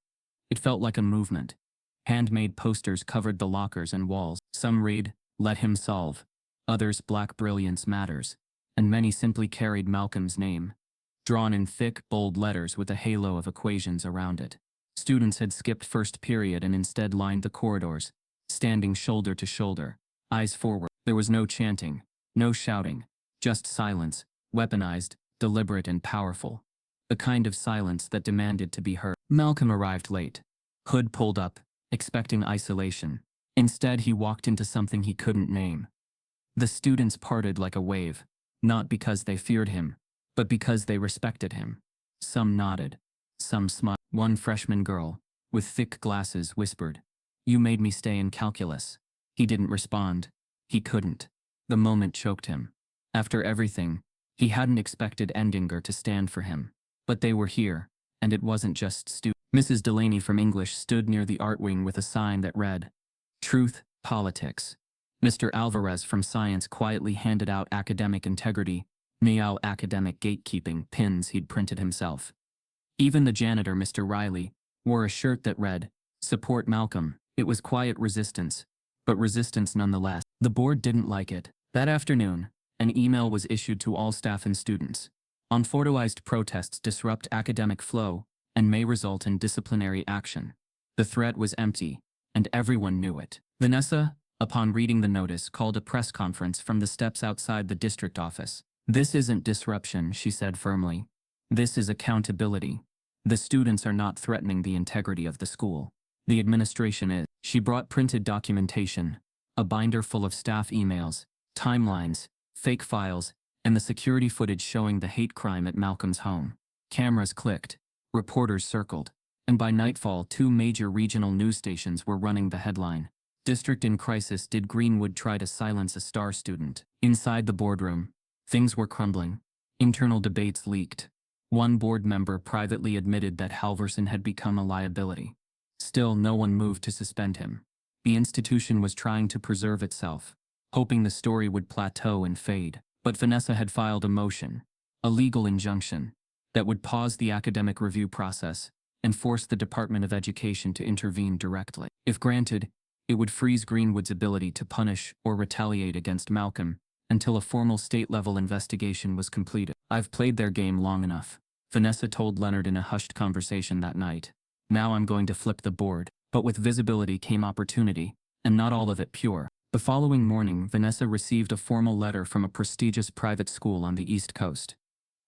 It felt like a movement. Handmade posters covered the lockers and walls. Some read, "Let him solve." Others, "Black brilliance matters." And many simply carried Malcolm's name, drawn in thick, bold letters with a halo of equations around it. Students had skipped first period and instead lined the corridors, standing shoulder to shoulder, eyes forward. There was no chanting, no shouting, just silence, weaponized, deliberate and powerful. The kind of silence that demanded to be heard. Malcolm arrived late. Hood pulled up, expecting isolation. Instead, he walked into something he couldn't name. The students parted like a wave, not because they feared him, but because they respected him. Some nodded. Some smiled. One freshman girl, with thick glasses, whispered, "You made me stay in calculus." He didn't respond. He couldn't. The moment choked him. After everything, he hadn't expected Endinger to stand for him. But they were here, and it wasn't just students. Mrs. Delaney from English stood near the art wing with a sign that read, "Truth, Politics." Mr. Alvarez from Science quietly handed out academic integrity, meow academic gatekeeping pins he'd printed himself. Even the janitor, Mr. Riley, wore a shirt that read, "Support Malcolm." It was quiet resistance, but resistance nonetheless. The board didn't like it. That afternoon, an email was issued to all staff and students. Unauthorized protests disrupt academic flow and may result in disciplinary action. The threat was empty, and everyone knew it. Vanessa, upon reading the notice, called a press conference from the steps outside the district office. "This isn't disruption," she said firmly. "This is accountability. The students are not threatening the integrity of the school. The administration is." She brought printed documentation, a binder full of staff emails, timelines, fake files, and the security footage showing the hate crime at Malcolm's home. Cameras clicked, reporters circled, and by nightfall 2 major regional news stations were running the headline, "District in Crisis, Did Greenwood Try to Silence a Star Student?" Inside the boardroom, things were crumbling. Internal debates leaked. One board member privately admitted that Halverson had become a liability. Still, no one moved to suspend him. The institution was trying to preserve itself, hoping the story would plateau and fade. But Vanessa had filed a motion, a legal injunction, that would pause the academic review process and force the Department of Education to intervene directly. If granted, it would freeze Greenwood's ability to punish or retaliate against Malcolm until a formal state-level investigation was completed. "I've played their game long enough," Vanessa told Leonard in a hushed conversation that night. "Now I'm going to flip the board." But with visibility came opportunity, and not all of it pure. The following morning, Vanessa received a formal letter from a prestigious private school on the East Coast.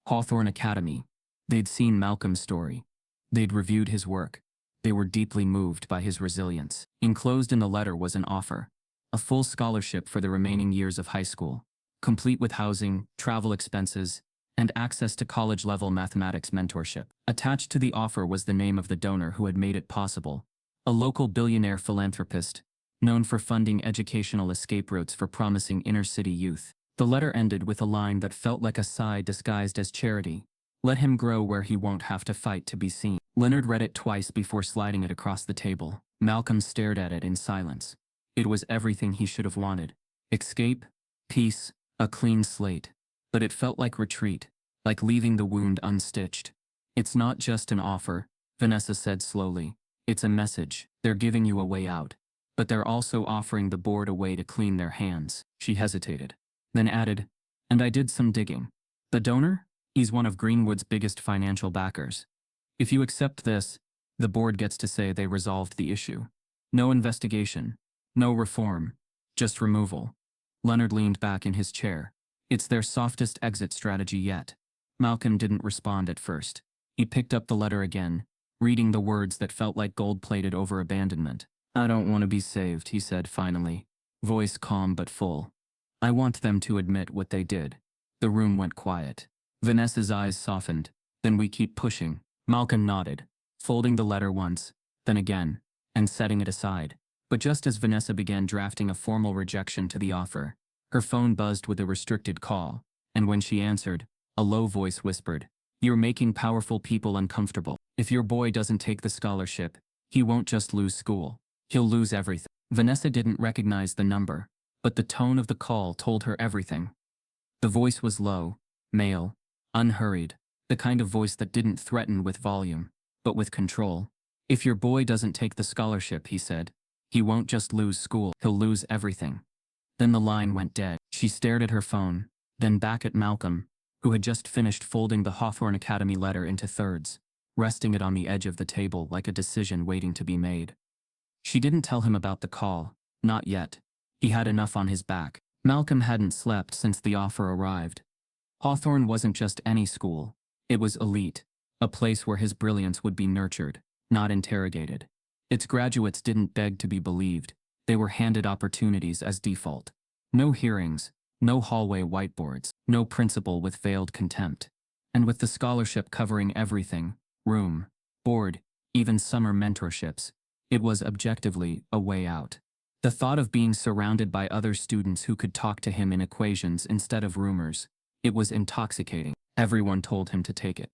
Hawthorne Academy. They'd seen Malcolm's story. They'd reviewed his work. They were deeply moved by his resilience. Enclosed in the letter was an offer, a full scholarship for the remaining years of high school, complete with housing, travel expenses, and access to college-level mathematics mentorship. Attached to the offer was the name of the donor who had made it possible, a local billionaire philanthropist, known for funding educational escape routes for promising inner-city youth. The letter ended with a line that felt like a sigh disguised as charity. "Let him grow where he won't have to fight to be seen." Leonard read it twice before sliding it across the table. Malcolm stared at it in silence. It was everything he should have wanted. Escape, peace, a clean slate. But it felt like retreat, like leaving the wound unstitched. "It's not just an offer," Vanessa said slowly. "It's a message. They're giving you a way out. but they're also offering the board a way to clean their hands. She hesitated, then added, and I did some digging. The donor? He's one of Greenwood's biggest financial backers. If you accept this, the board gets to say they resolved the issue. No investigation, no reform, just removal. Leonard leaned back in his chair. It's their softest exit strategy yet. Malcolm didn't respond at first. He picked up the letter again, reading the words that felt like gold-plated over abandonment. I don't want to be saved, he said finally, voice calm but full. I want them to admit what they did. The room went quiet. Vanessa's eyes softened. Then we keep pushing. Malcolm nodded, folding the letter once, then again, and setting it aside. But just as Vanessa began drafting a formal rejection to the offer, her phone buzzed with a restricted call, and when she answered, a low voice whispered, "You're making powerful people uncomfortable. If your boy doesn't take the scholarship, he won't just lose school. He'll lose everything." Vanessa didn't recognize the number, but the tone of the call told her everything. The voice was low, male, unhurried, the kind of voice that didn't threaten with volume, but with control. If your boy doesn't take the scholarship, he said, he won't just lose school, he'll lose everything. Then the line went dead. She stared at her phone, then back at Malcolm, who had just finished folding the Hawthorne Academy letter into thirds, resting it on the edge of the table like a decision waiting to be made. She didn't tell him about the call, not yet. He had enough on his back. Malcolm hadn't slept since the offer arrived. Hawthorne wasn't just any school. It was elite, a place where his brilliance would be nurtured, not interrogated. Its graduates didn't beg to be believed. They were handed opportunities as default. No hearings, no hallway whiteboards, no principal with veiled contempt. And with the scholarship covering everything, room, board, even summer mentorships, it was objectively a way out. The thought of being surrounded by other students who could talk to him in equations instead of rumors, it was intoxicating. Everyone told him to take it.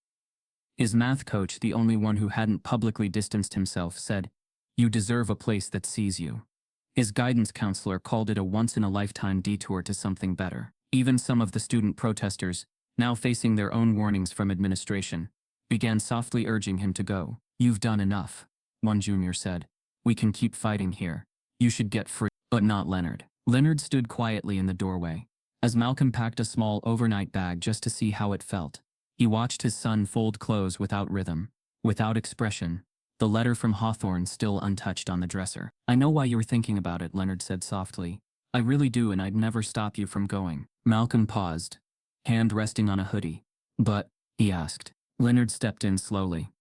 His math coach, the only one who hadn't publicly distanced himself, said, "You deserve a place that sees you." His guidance counselor called it a once-in-a-lifetime detour to something better. Even some of the student protesters, now facing their own warnings from administration, began softly urging him to go. "You've done enough," one junior said. "We can keep fighting here. You should get free." But not Leonard. Leonard stood quietly in the doorway, as Malcolm packed a small overnight bag just to see how it felt. He watched his son fold clothes without rhythm, without expression, the letter from Hawthorne still untouched on the dresser. "I know why you were thinking about it," Leonard said softly. "I really do, and I'd never stop you from going." Malcolm paused, hand resting on a hoodie. "But," he asked. Leonard stepped in slowly.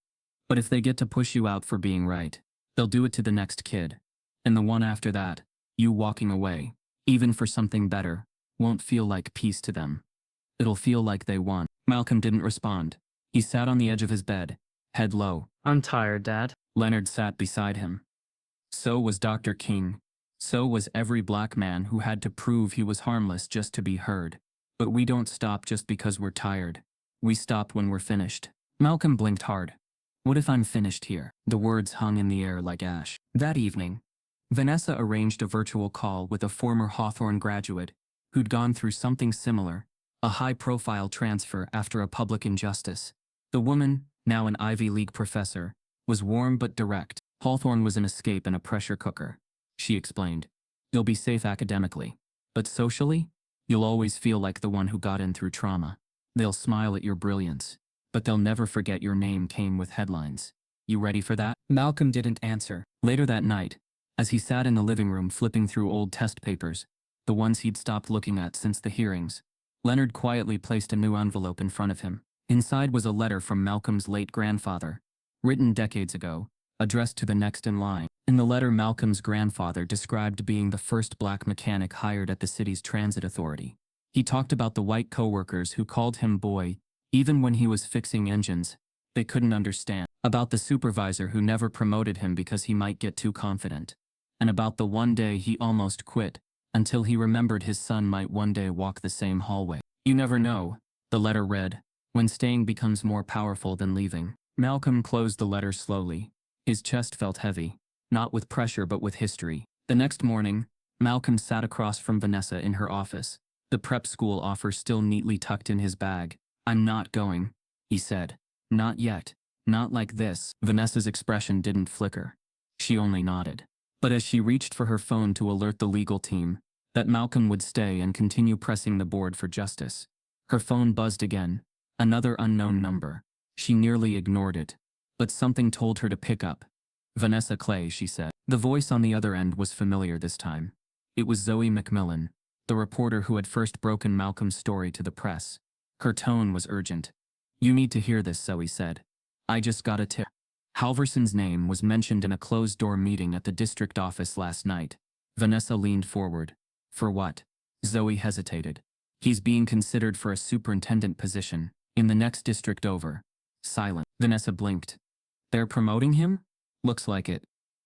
"But if they get to push you out for being right, they'll do it to the next kid. And the one after that, you walking away, even for something better, won't feel like peace to them. It'll feel like they won." Malcolm didn't respond. He sat on the edge of his bed, head low. "I'm tired, Dad." Leonard sat beside him. So was Dr. King. So was every black man who had to prove he was harmless just to be heard. But we don't stop just because we're tired. We stop when we're finished. Malcolm blinked hard. "What if I'm finished here?" The words hung in the air like ash. That evening, Vanessa arranged a virtual call with a former Hawthorne graduate who'd gone through something similar, a high-profile transfer after a public injustice. The woman, now an Ivy League professor, was warm but direct. "Hawthorne was an escape and a pressure cooker," she explained. "You'll be safe academically, but socially, you'll always feel like the one who got in through trauma. They'll smile at your brilliance, but they'll never forget your name came with headlines. You ready for that?" Malcolm didn't answer. Later that night, as he sat in the living room flipping through old test papers, the ones he'd stopped looking at since the hearings, Leonard quietly placed a new envelope in front of him. Inside was a letter from Malcolm's late grandfather, written decades ago, addressed to the next in line. In the letter, Malcolm's grandfather described being the first black mechanic hired at the city's transit authority. He talked about the white coworkers who called him boy, even when he was fixing engines. They couldn't understand. About the supervisor who never promoted him because he might get too confident. And about the one day he almost quit, until he remembered his son might one day walk the same hallway. "You never know," the letter read, "when staying becomes more powerful than leaving." Malcolm closed the letter slowly. His chest felt heavy, not with pressure but with history. The next morning, Malcolm sat across from Vanessa in her office, the prep school offer still neatly tucked in his bag. "I'm not going," he said. "Not yet. Not like this." Vanessa's expression didn't flicker. She only nodded. But as she reached for her phone to alert the legal team that Malcolm would stay and continue pressing the board for justice, her phone buzzed again, another unknown number. She nearly ignored it, but something told her to pick up. "Vanessa Clay," she said. The voice on the other end was familiar this time. It was Zoe McMillan, the reporter who had first broken Malcolm's story to the press. Her tone was urgent. "You need to hear this," Zoe said. "I just got a tip." Halverson's name was mentioned in a closed-door meeting at the district office last night. Vanessa leaned forward. "For what?" Zoe hesitated. "He's being considered for a superintendent position in the next district over." Silent. Vanessa blinked. "They're promoting him?" "Looks like it."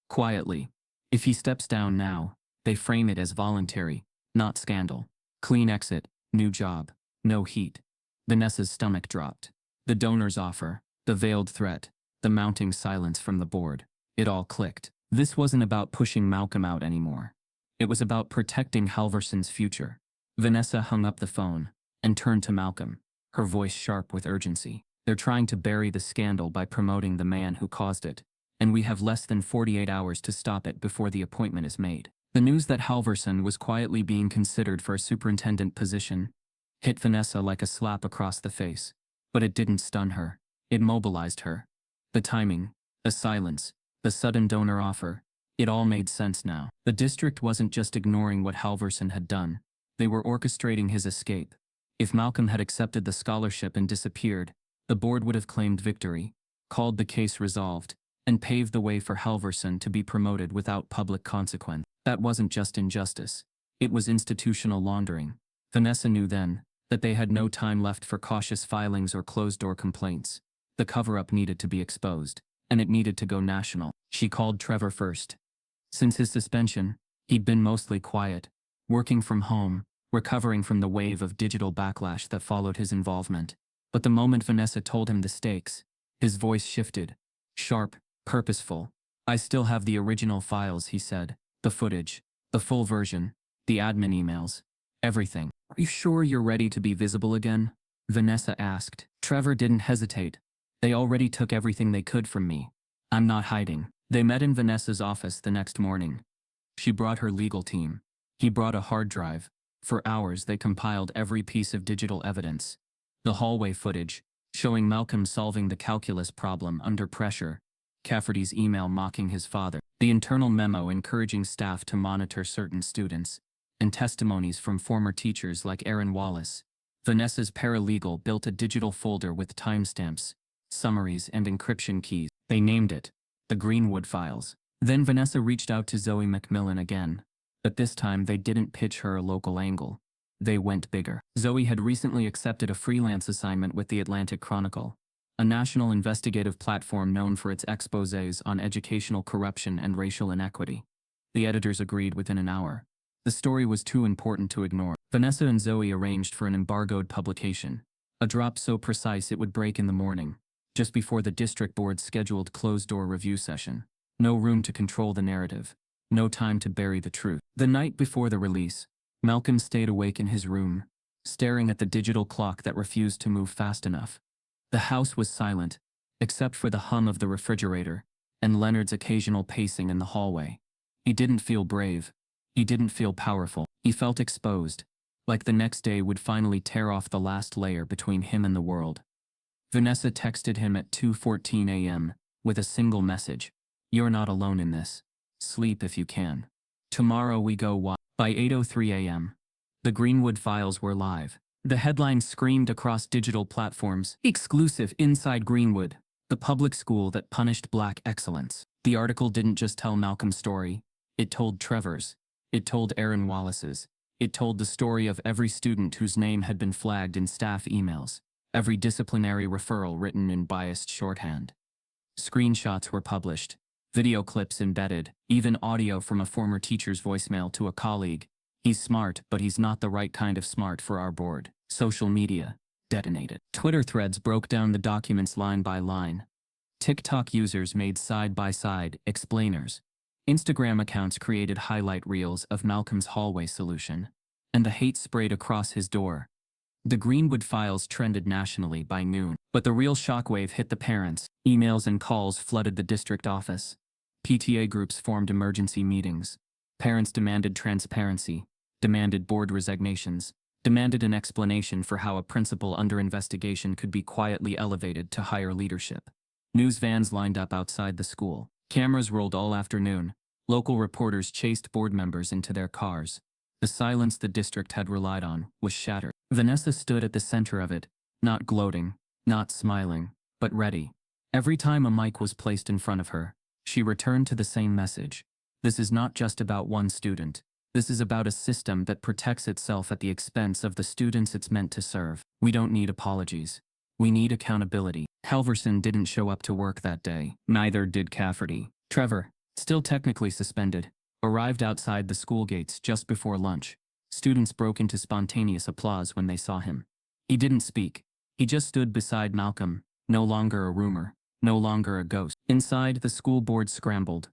Quietly. "If he steps down now, they frame it as voluntary, not scandal. Clean exit, new job, no heat." Vanessa's stomach dropped. The donor's offer, the veiled threat, the mounting silence from the board. It all clicked. This wasn't about pushing Malcolm out anymore. It was about protecting Halverson's future. Vanessa hung up the phone and turned to Malcolm, her voice sharp with urgency. "They're trying to bury the scandal by promoting the man who caused it, and we have less than 48 hours to stop it before the appointment is made." The news that Halverson was quietly being considered for a superintendent position hit Vanessa like a slap across the face. But it didn't stun her. It mobilized her. The timing, the silence, the sudden donor offer, it all made sense now. The district wasn't just ignoring what Halverson had done. They were orchestrating his escape. If Malcolm had accepted the scholarship and disappeared, the board would have claimed victory, called the case resolved, and paved the way for Halverson to be promoted without public consequence. That wasn't just injustice. It was institutional laundering. Vanessa knew then that they had no time left for cautious filings or closed-door complaints. The cover-up needed to be exposed, and it needed to go national. She called Trevor first. Since his suspension, he'd been mostly quiet, working from home, recovering from the wave of digital backlash that followed his involvement. But the moment Vanessa told him the stakes, his voice shifted. Sharp, purposeful. "I still have the original files," he said. "The footage, the full version, the admin emails, everything." "Are you sure you're ready to be visible again?" Vanessa asked. Trevor didn't hesitate. "They already took everything they could from me. I'm not hiding." They met in Vanessa's office the next morning. She brought her legal team. He brought a hard drive. For hours they compiled every piece of digital evidence. The hallway footage, showing Malcolm solving the calculus problem under pressure. Cafferty's email mocking his father. The internal memo encouraging staff to monitor certain students. And testimonies from former teachers like Aaron Wallace. Vanessa's paralegal built a digital folder with timestamps, summaries, and encryption keys. They named it the Greenwood Files. Then Vanessa reached out to Zoe McMillan again. But this time they didn't pitch her a local angle. They went bigger. Zoe had recently accepted a freelance assignment with the Atlantic Chronicle, a national investigative platform known for its exposés on educational corruption and racial inequity. The editors agreed within an hour. The story was too important to ignore. Vanessa and Zoe arranged for an embargoed publication, a drop so precise it would break in the morning, just before the district board's scheduled closed-door review session. No room to control the narrative. No time to bury the truth. The night before the release, Malcolm stayed awake in his room, staring at the digital clock that refused to move fast enough. The house was silent, except for the hum of the refrigerator and Leonard's occasional pacing in the hallway. He didn't feel brave. He didn't feel powerful. He felt exposed, like the next day would finally tear off the last layer between him and the world. Vanessa texted him at 2:14 a.m. with a single message. "You're not alone in this. Sleep if you can. Tomorrow we go wild." By 8:03 a.m., the Greenwood Files were live. The headline screamed across digital platforms, "Exclusive inside Greenwood, the public school that punished black excellence." The article didn't just tell Malcolm's story. It told Trevor's. It told Aaron Wallace's. It told the story of every student whose name had been flagged in staff emails, every disciplinary referral written in biased shorthand. Screenshots were published, video clips embedded, even audio from a former teacher's voicemail to a colleague. "He's smart, but he's not the right kind of smart for our board." Social media detonated. Twitter threads broke down the documents line by line. TikTok users made side-by-side explainers. Instagram accounts created highlight reels of Malcolm's hallway solution. And the hate sprayed across his door. The Greenwood Files trended nationally by noon. But the real shockwave hit the parents. Emails and calls flooded the district office. PTA groups formed emergency meetings. Parents demanded transparency, demanded board resignations, demanded an explanation for how a principal under investigation could be quietly elevated to higher leadership. News vans lined up outside the school. Cameras rolled all afternoon. Local reporters chased board members into their cars. The silence the district had relied on was shattered. Vanessa stood at the center of it, not gloating, not smiling, but ready. Every time a mic was placed in front of her, she returned to the same message. This is not just about one student. This is about a system that protects itself at the expense of the students it's meant to serve. We don't need apologies. We need accountability. Halverson didn't show up to work that day. Neither did Cafferty. Trevor, still technically suspended, arrived outside the school gates just before lunch. Students broke into spontaneous applause when they saw him. He didn't speak. He just stood beside Malcolm, no longer a rumor, no longer a ghost. Inside, the school board scrambled.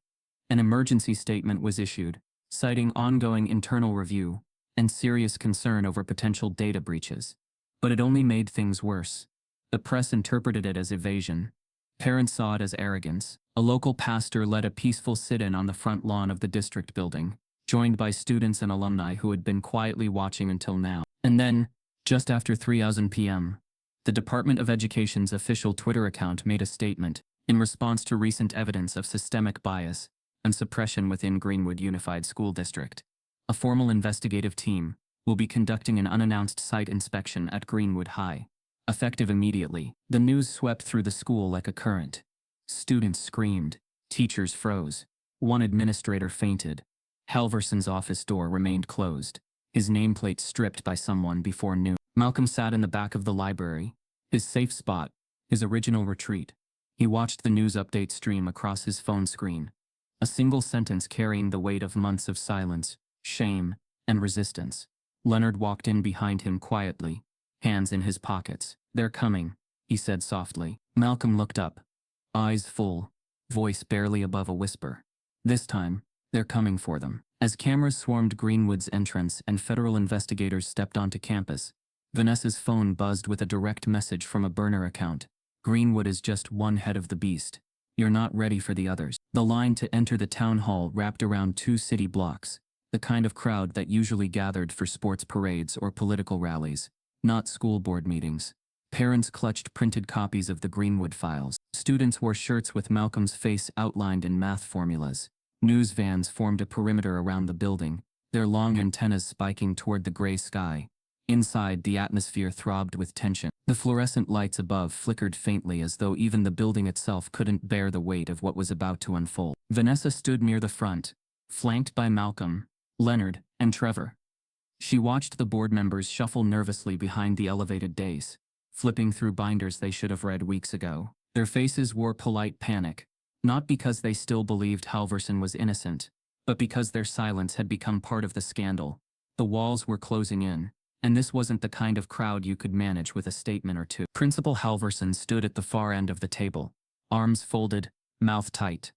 An emergency statement was issued, citing ongoing internal review and serious concern over potential data breaches. But it only made things worse. The press interpreted it as evasion. Parents saw it as arrogance. A local pastor led a peaceful sit-in on the front lawn of the district building, joined by students and alumni who had been quietly watching until now. And then, just after 3:00 p.m., the Department of Education's official Twitter account made a statement in response to recent evidence of systemic bias and suppression within Greenwood Unified School District. A formal investigative team will be conducting an unannounced site inspection at Greenwood High. Effective immediately, the news swept through the school like a current. Students screamed. Teachers froze. One administrator fainted. Halverson's office door remained closed, his nameplate stripped by someone before noon. Malcolm sat in the back of the library, his safe spot, his original retreat. He watched the news update stream across his phone screen. A single sentence carrying the weight of months of silence, shame, and resistance. Leonard walked in behind him quietly, hands in his pockets. "They're coming," he said softly. Malcolm looked up, eyes full, voice barely above a whisper. This time, they're coming for them. As cameras swarmed Greenwood's entrance and federal investigators stepped onto campus, Vanessa's phone buzzed with a direct message from a burner account. "Greenwood is just one head of the beast. You're not ready for the others." The line to enter the town hall wrapped around 2 city blocks, the kind of crowd that usually gathered for sports parades or political rallies, not school board meetings. Parents clutched printed copies of the Greenwood files. Students wore shirts with Malcolm's face outlined in math formulas. News vans formed a perimeter around the building, their long antennas spiking toward the gray sky. Inside, the atmosphere throbbed with tension. The fluorescent lights above flickered faintly as though even the building itself couldn't bear the weight of what was about to unfold. Vanessa stood near the front, flanked by Malcolm, Leonard, and Trevor. She watched the board members shuffle nervously behind the elevated dais, flipping through binders they should have read weeks ago. Their faces wore polite panic, not because they still believed Halverson was innocent, but because their silence had become part of the scandal. The walls were closing in, and this wasn't the kind of crowd you could manage with a statement or two. Principal Halverson stood at the far end of the table, arms folded, mouth tight.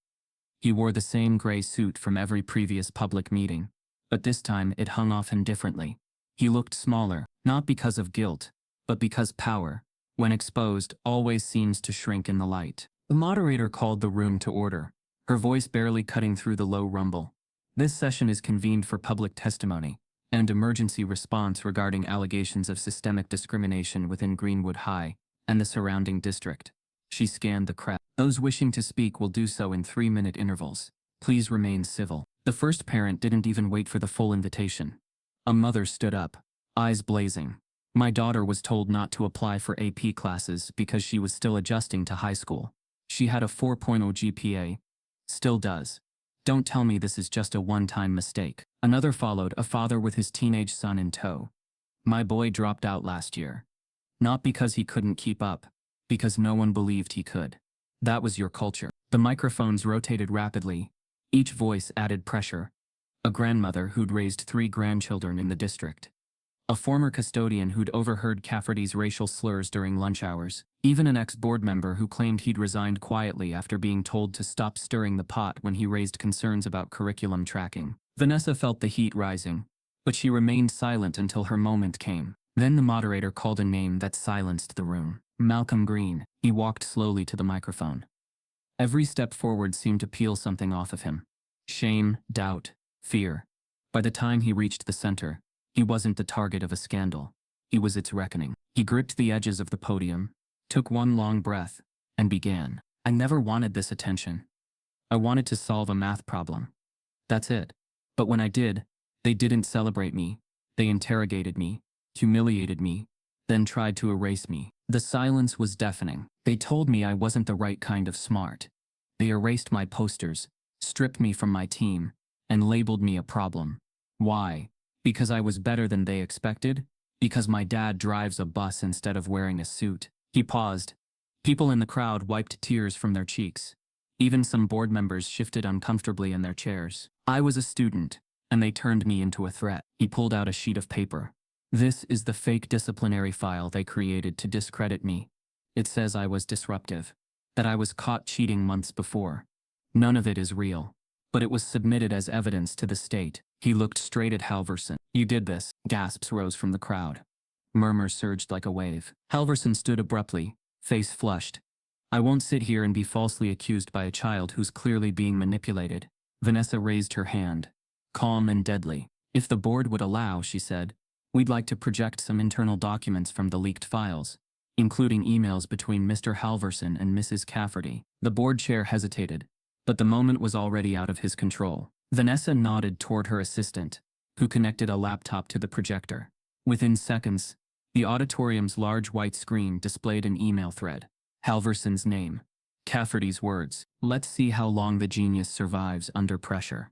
He wore the same gray suit from every previous public meeting, but this time it hung off him differently. He looked smaller, not because of guilt, but because power, when exposed, always seems to shrink in the light. The moderator called the room to order, her voice barely cutting through the low rumble. "This session is convened for public testimony and emergency response regarding allegations of systemic discrimination within Greenwood High and the surrounding district." She scanned the crowd. "Those wishing to speak will do so in 3-minute intervals. Please remain civil." The first parent didn't even wait for the full invitation. A mother stood up, eyes blazing. "My daughter was told not to apply for AP classes because she was still adjusting to high school. She had a 4.0 GPA. Still does. Don't tell me this is just a one-time mistake." Another followed, a father with his teenage son in tow. "My boy dropped out last year. Not because he couldn't keep up, because no one believed he could. That was your culture." The microphones rotated rapidly. Each voice added pressure. A grandmother who'd raised 3 grandchildren in the district. A former custodian who'd overheard Cafferty's racial slurs during lunch hours. Even an ex-board member who claimed he'd resigned quietly after being told to stop stirring the pot when he raised concerns about curriculum tracking. Vanessa felt the heat rising, but she remained silent until her moment came. Then the moderator called a name that silenced the room. "Malcolm Green." He walked slowly to the microphone. Every step forward seemed to peel something off of him. Shame, doubt, fear. By the time he reached the center, he wasn't the target of a scandal. He was its reckoning. He gripped the edges of the podium, took one long breath, and began. I never wanted this attention. I wanted to solve a math problem. That's it. But when I did, they didn't celebrate me. They interrogated me, humiliated me, then tried to erase me. The silence was deafening. They told me I wasn't the right kind of smart. They erased my posters, stripped me from my team, and labeled me a problem. Why? Because I was better than they expected? Because my dad drives a bus instead of wearing a suit? He paused. People in the crowd wiped tears from their cheeks. Even some board members shifted uncomfortably in their chairs. I was a student, and they turned me into a threat. He pulled out a sheet of paper. This is the fake disciplinary file they created to discredit me. It says I was disruptive, that I was caught cheating months before. None of it is real, but it was submitted as evidence to the state. He looked straight at Halverson. You did this. Gasps rose from the crowd. Murmurs surged like a wave. Halverson stood abruptly, face flushed. I won't sit here and be falsely accused by a child who's clearly being manipulated. Vanessa raised her hand, calm and deadly. If the board would allow, she said, we'd like to project some internal documents from the leaked files, including emails between Mr. Halverson and Mrs. Cafferty. The board chair hesitated, but the moment was already out of his control. Vanessa nodded toward her assistant, who connected a laptop to the projector. Within seconds, the auditorium's large white screen displayed an email thread. Halverson's name. Cafferty's words. Let's see how long the genius survives under pressure.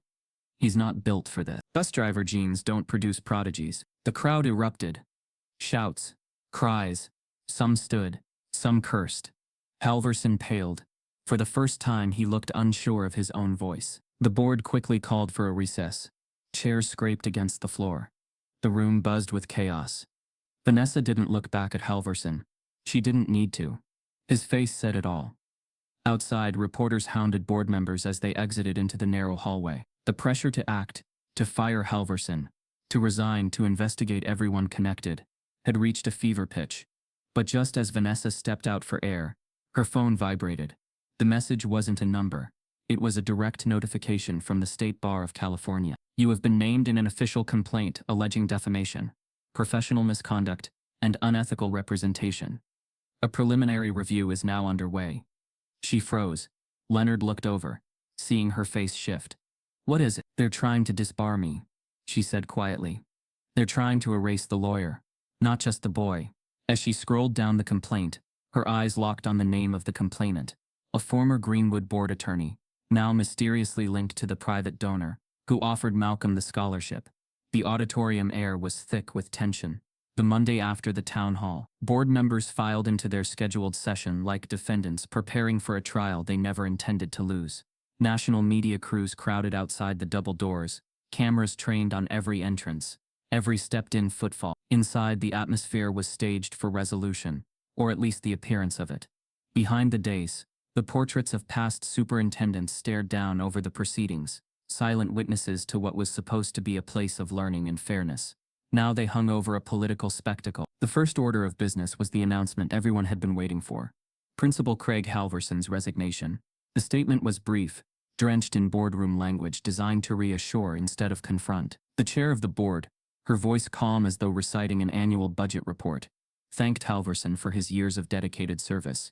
He's not built for this. Bus driver genes don't produce prodigies. The crowd erupted. Shouts. Cries. Some stood. Some cursed. Halverson paled. For the first time he looked unsure of his own voice. The board quickly called for a recess. Chairs scraped against the floor. The room buzzed with chaos. Vanessa didn't look back at Halverson. She didn't need to. His face said it all. Outside, reporters hounded board members as they exited into the narrow hallway. The pressure to act, to fire Halverson, to resign, to investigate everyone connected, had reached a fever pitch. But just as Vanessa stepped out for air, her phone vibrated. The message wasn't a number. It was a direct notification from the State Bar of California. You have been named in an official complaint alleging defamation, professional misconduct, and unethical representation. A preliminary review is now underway. She froze. Leonard looked over, seeing her face shift. What is it? They're trying to disbar me, she said quietly. They're trying to erase the lawyer, not just the boy. As she scrolled down the complaint, her eyes locked on the name of the complainant, a former Greenwood board attorney, now mysteriously linked to the private donor, who offered Malcolm the scholarship. The auditorium air was thick with tension. The Monday after the town hall, board members filed into their scheduled session like defendants preparing for a trial they never intended to lose. National media crews crowded outside the double doors, cameras trained on every entrance, every stepped-in footfall. Inside, the atmosphere was staged for resolution, or at least the appearance of it. Behind the dais, the portraits of past superintendents stared down over the proceedings, silent witnesses to what was supposed to be a place of learning and fairness. Now they hung over a political spectacle. The first order of business was the announcement everyone had been waiting for. Principal Craig Halverson's resignation. The statement was brief, drenched in boardroom language designed to reassure instead of confront. The chair of the board, her voice calm as though reciting an annual budget report, thanked Halverson for his years of dedicated service.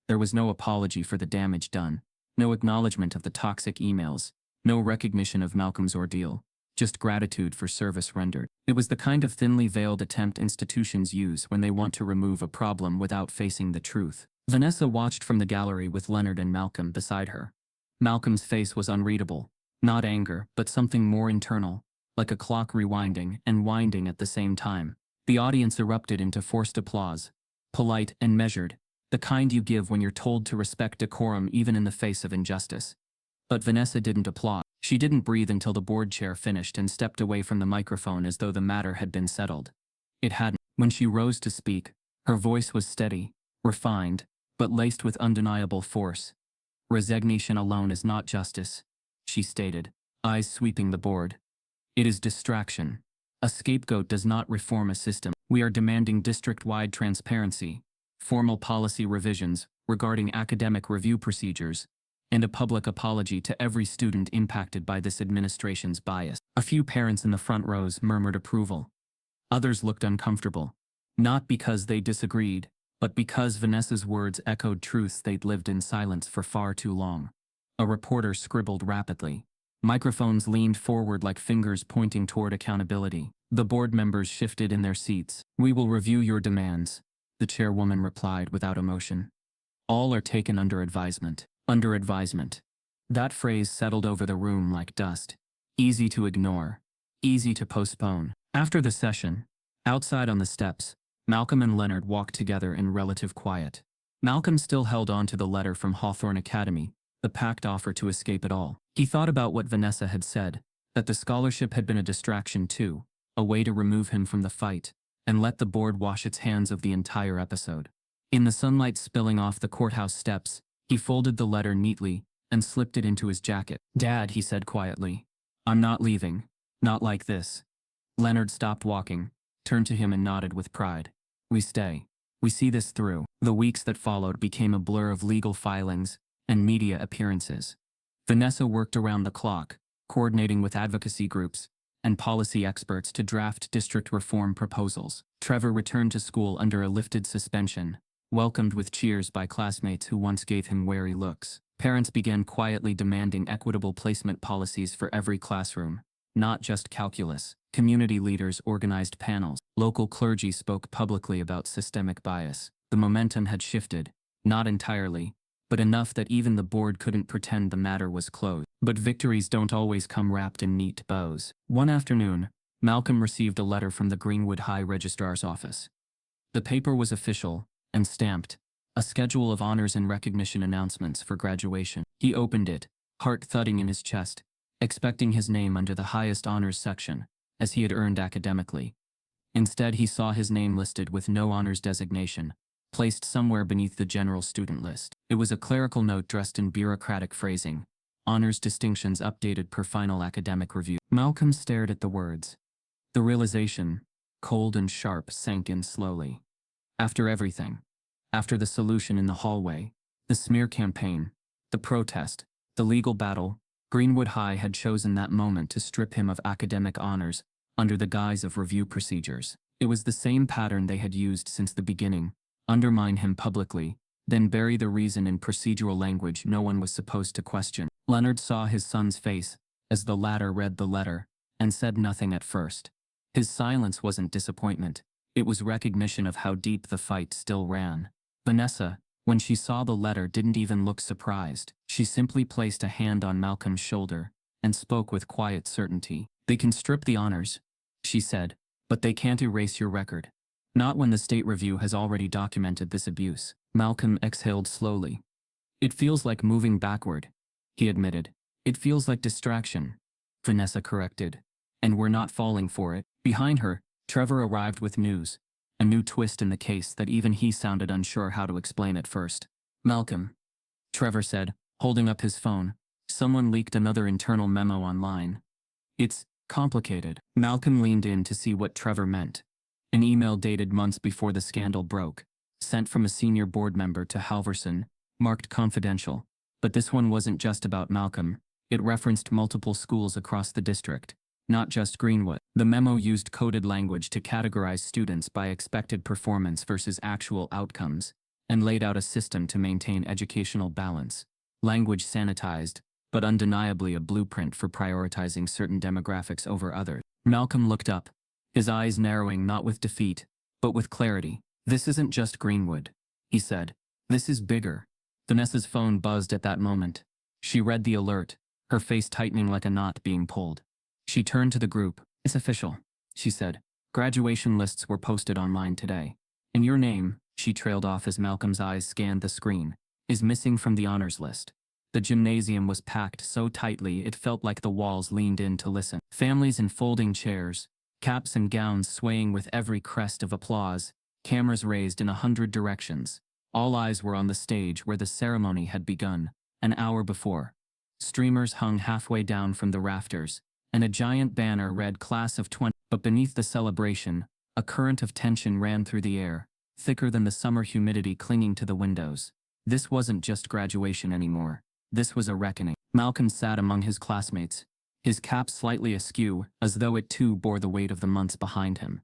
There was no apology for the damage done, no acknowledgement of the toxic emails, no recognition of Malcolm's ordeal. Just gratitude for service rendered. It was the kind of thinly veiled attempt institutions use when they want to remove a problem without facing the truth. Vanessa watched from the gallery with Leonard and Malcolm beside her. Malcolm's face was unreadable, not anger, but something more internal, like a clock rewinding and winding at the same time. The audience erupted into forced applause, polite and measured, the kind you give when you're told to respect decorum even in the face of injustice. But Vanessa didn't applaud. She didn't breathe until the board chair finished and stepped away from the microphone as though the matter had been settled. It hadn't. When she rose to speak, her voice was steady, refined, but laced with undeniable force. Resignation alone is not justice, she stated, eyes sweeping the board. It is distraction. A scapegoat does not reform a system. We are demanding district-wide transparency, formal policy revisions regarding academic review procedures, and a public apology to every student impacted by this administration's bias. A few parents in the front rows murmured approval. Others looked uncomfortable, not because they disagreed, but because Vanessa's words echoed truths they'd lived in silence for far too long. A reporter scribbled rapidly. Microphones leaned forward like fingers pointing toward accountability. The board members shifted in their seats. "We will review your demands," the chairwoman replied without emotion. "All are taken under advisement." Under advisement. That phrase settled over the room like dust. Easy to ignore. Easy to postpone. After the session, outside on the steps, Malcolm and Leonard walked together in relative quiet. Malcolm still held on to the letter from Hawthorne Academy, the packed offer to escape it all. He thought about what Vanessa had said, that the scholarship had been a distraction too, a way to remove him from the fight, and let the board wash its hands of the entire episode. In the sunlight spilling off the courthouse steps, he folded the letter neatly and slipped it into his jacket. "Dad," he said quietly, "I'm not leaving. Not like this." Leonard stopped walking, turned to him and nodded with pride. "We stay. We see this through." The weeks that followed became a blur of legal filings and media appearances. Vanessa worked around the clock, coordinating with advocacy groups and policy experts to draft district reform proposals. Trevor returned to school under a lifted suspension, welcomed with cheers by classmates who once gave him wary looks. Parents began quietly demanding equitable placement policies for every classroom, not just calculus. Community leaders organized panels. Local clergy spoke publicly about systemic bias. The momentum had shifted, not entirely, but enough that even the board couldn't pretend the matter was closed. But victories don't always come wrapped in neat bows. One afternoon, Malcolm received a letter from the Greenwood High Registrar's office. The paper was official and stamped, a schedule of honors and recognition announcements for graduation. He opened it, heart thudding in his chest, expecting his name under the highest honors section, as he had earned academically. Instead, he saw his name listed with no honors designation, placed somewhere beneath the general student list. It was a clerical note dressed in bureaucratic phrasing, honors distinctions updated per final academic review. Malcolm stared at the words. The realization, cold and sharp, sank in slowly. After everything, after the solution in the hallway, the smear campaign, the protest, the legal battle, Greenwood High had chosen that moment to strip him of academic honors under the guise of review procedures. It was the same pattern they had used since the beginning: undermine him publicly, then bury the reason in procedural language no one was supposed to question. Leonard saw his son's face as the latter read the letter, and said nothing at first. His silence wasn't disappointment, it was recognition of how deep the fight still ran. Vanessa, when she saw the letter, didn't even look surprised. She simply placed a hand on Malcolm's shoulder and spoke with quiet certainty. "They can strip the honors," she said, "but they can't erase your record. Not when the state review has already documented this abuse." Malcolm exhaled slowly. "It feels like moving backward," he admitted. "It feels like distraction," Vanessa corrected. "And we're not falling for it." Behind her, Trevor arrived with news, a new twist in the case that even he sounded unsure how to explain at first. "Malcolm," Trevor said, holding up his phone, "someone leaked another internal memo online. It's complicated." Malcolm leaned in to see what Trevor meant. An email dated months before the scandal broke, sent from a senior board member to Halverson, marked confidential. But this one wasn't just about Malcolm. It referenced multiple schools across the district, not just Greenwood. The memo used coded language to categorize students by expected performance versus actual outcomes, and laid out a system to maintain educational balance. Language sanitized, but undeniably a blueprint for prioritizing certain demographics over others. Malcolm looked up, his eyes narrowing not with defeat, but with clarity. "This isn't just Greenwood," he said. "This is bigger." Vanessa's phone buzzed at that moment. She read the alert, her face tightening like a knot being pulled. She turned to the group. "It's official," she said. "Graduation lists were posted online today. And your name," she trailed off as Malcolm's eyes scanned the screen, "is missing from the honors list." The gymnasium was packed so tightly it felt like the walls leaned in to listen. Families in folding chairs, caps and gowns swaying with every crest of applause, cameras raised in 100 directions. All eyes were on the stage where the ceremony had begun, an hour before. Streamers hung halfway down from the rafters, and a giant banner read "Class of 20. But beneath the celebration, a current of tension ran through the air, thicker than the summer humidity clinging to the windows. This wasn't just graduation anymore. This was a reckoning. Malcolm sat among his classmates, his cap slightly askew, as though it too bore the weight of the months behind him.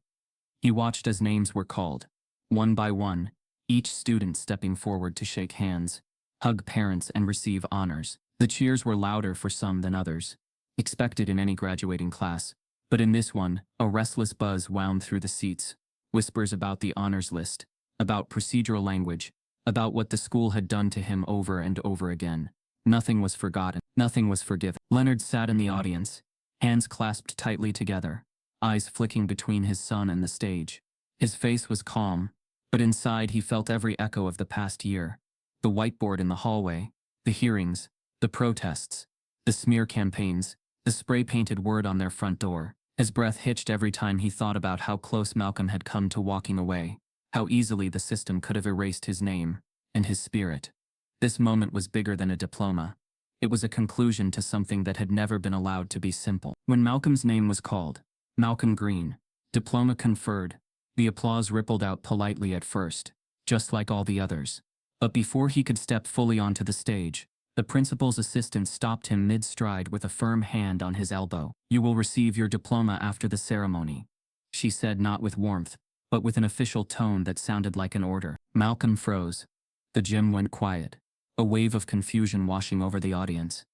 He watched as names were called, one by one, each student stepping forward to shake hands, hug parents, and receive honors. The cheers were louder for some than others, expected in any graduating class, but in this one, a restless buzz wound through the seats, whispers about the honors list, about procedural language, about what the school had done to him over and over again. Nothing was forgotten, nothing was forgiven. Leonard sat in the audience, hands clasped tightly together, eyes flicking between his son and the stage. His face was calm, but inside he felt every echo of the past year. The whiteboard in the hallway, the hearings, the protests, the smear campaigns, the spray-painted word on their front door. His breath hitched every time he thought about how close Malcolm had come to walking away, how easily the system could have erased his name and his spirit. This moment was bigger than a diploma. It was a conclusion to something that had never been allowed to be simple. When Malcolm's name was called, Malcolm Green, diploma conferred, the applause rippled out politely at first, just like all the others. But before he could step fully onto the stage, the principal's assistant stopped him mid-stride with a firm hand on his elbow. "You will receive your diploma after the ceremony," she said, not with warmth, but with an official tone that sounded like an order. Malcolm froze. The gym went quiet, a wave of confusion washing over the audience.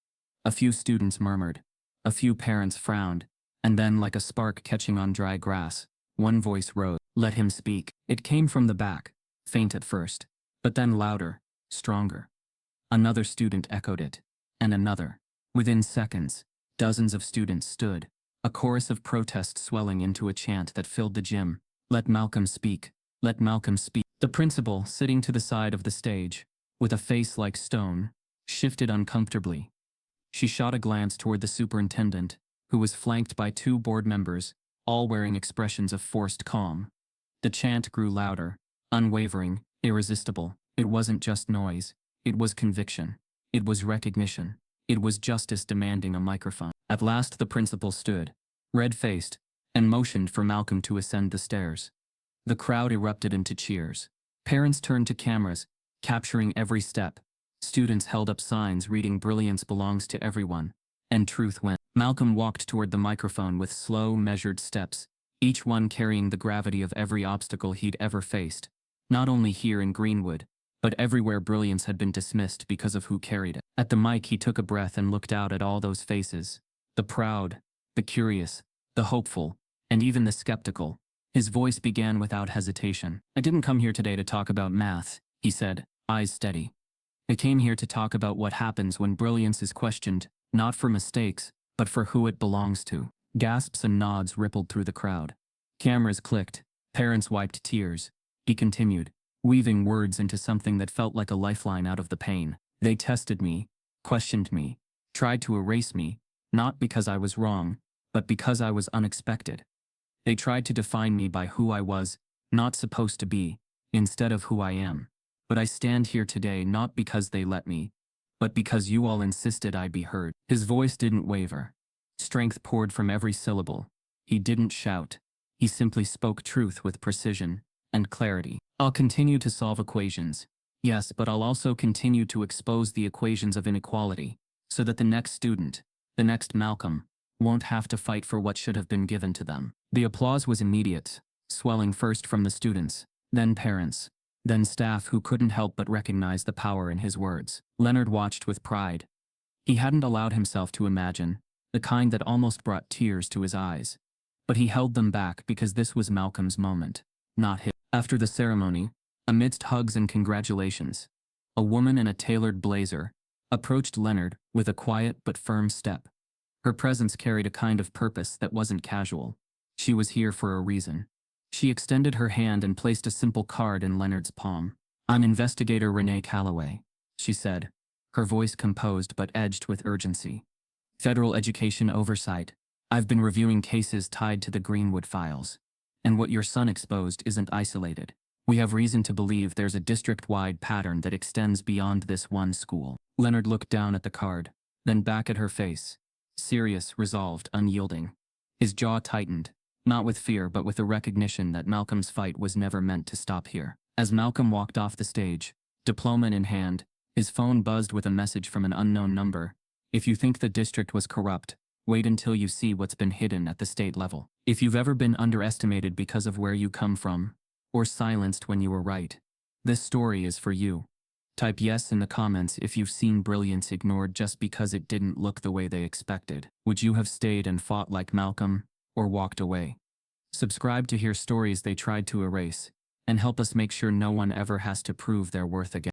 A few students murmured, a few parents frowned, and then, like a spark catching on dry grass, one voice rose. "Let him speak." It came from the back, faint at first, but then louder, stronger. Another student echoed it, and another. Within seconds, dozens of students stood, a chorus of protest swelling into a chant that filled the gym. "Let Malcolm speak. Let Malcolm speak." The principal, sitting to the side of the stage, with a face like stone, shifted uncomfortably. She shot a glance toward the superintendent, who was flanked by two board members, all wearing expressions of forced calm. The chant grew louder, unwavering, irresistible. It wasn't just noise. It was conviction. It was recognition. It was justice demanding a microphone. At last the principal stood, red-faced, and motioned for Malcolm to ascend the stairs. The crowd erupted into cheers. Parents turned to cameras, capturing every step. Students held up signs reading "Brilliance belongs to everyone," and "Truth wins." Malcolm walked toward the microphone with slow, measured steps, each one carrying the gravity of every obstacle he'd ever faced, not only here in Greenwood, but everywhere brilliance had been dismissed because of who carried it. At the mic he took a breath and looked out at all those faces, the proud, the curious, the hopeful, and even the skeptical. His voice began without hesitation. "I didn't come here today to talk about math," he said, eyes steady. "I came here to talk about what happens when brilliance is questioned, not for mistakes, but for who it belongs to." Gasps and nods rippled through the crowd. Cameras clicked, parents wiped tears. He continued, weaving words into something that felt like a lifeline out of the pain. "They tested me, questioned me, tried to erase me, not because I was wrong, but because I was unexpected. They tried to define me by who I was, not supposed to be, instead of who I am. But I stand here today not because they let me, but because you all insisted I be heard." His voice didn't waver. Strength poured from every syllable. He didn't shout. He simply spoke truth with precision and clarity. "I'll continue to solve equations. Yes, but I'll also continue to expose the equations of inequality, so that the next student, the next Malcolm, won't have to fight for what should have been given to them." The applause was immediate, swelling first from the students, then parents, then staff who couldn't help but recognize the power in his words. Leonard watched with pride. He hadn't allowed himself to imagine, the kind that almost brought tears to his eyes. But he held them back because this was Malcolm's moment, not his. After the ceremony, amidst hugs and congratulations, a woman in a tailored blazer approached Leonard with a quiet but firm step. Her presence carried a kind of purpose that wasn't casual. She was here for a reason. She extended her hand and placed a simple card in Leonard's palm. "I'm Investigator Renee Calloway," she said, her voice composed but edged with urgency. "Federal Education Oversight. I've been reviewing cases tied to the Greenwood files. And what your son exposed isn't isolated. We have reason to believe there's a district-wide pattern that extends beyond this one school." Leonard looked down at the card, then back at her face. Serious, resolved, unyielding. His jaw tightened, not with fear but with the recognition that Malcolm's fight was never meant to stop here. As Malcolm walked off the stage, diploma in hand, His phone buzzed with a message from an unknown number. If you think the district was corrupt, wait until you see what's been hidden at the state level. If you've ever been underestimated because of where you come from, or silenced when you were right, this story is for you. Type yes in the comments if you've seen brilliance ignored just because it didn't look the way they expected. Would you have stayed and fought like Malcolm, or walked away? Subscribe to hear stories they tried to erase, and help us make sure no one ever has to prove their worth again.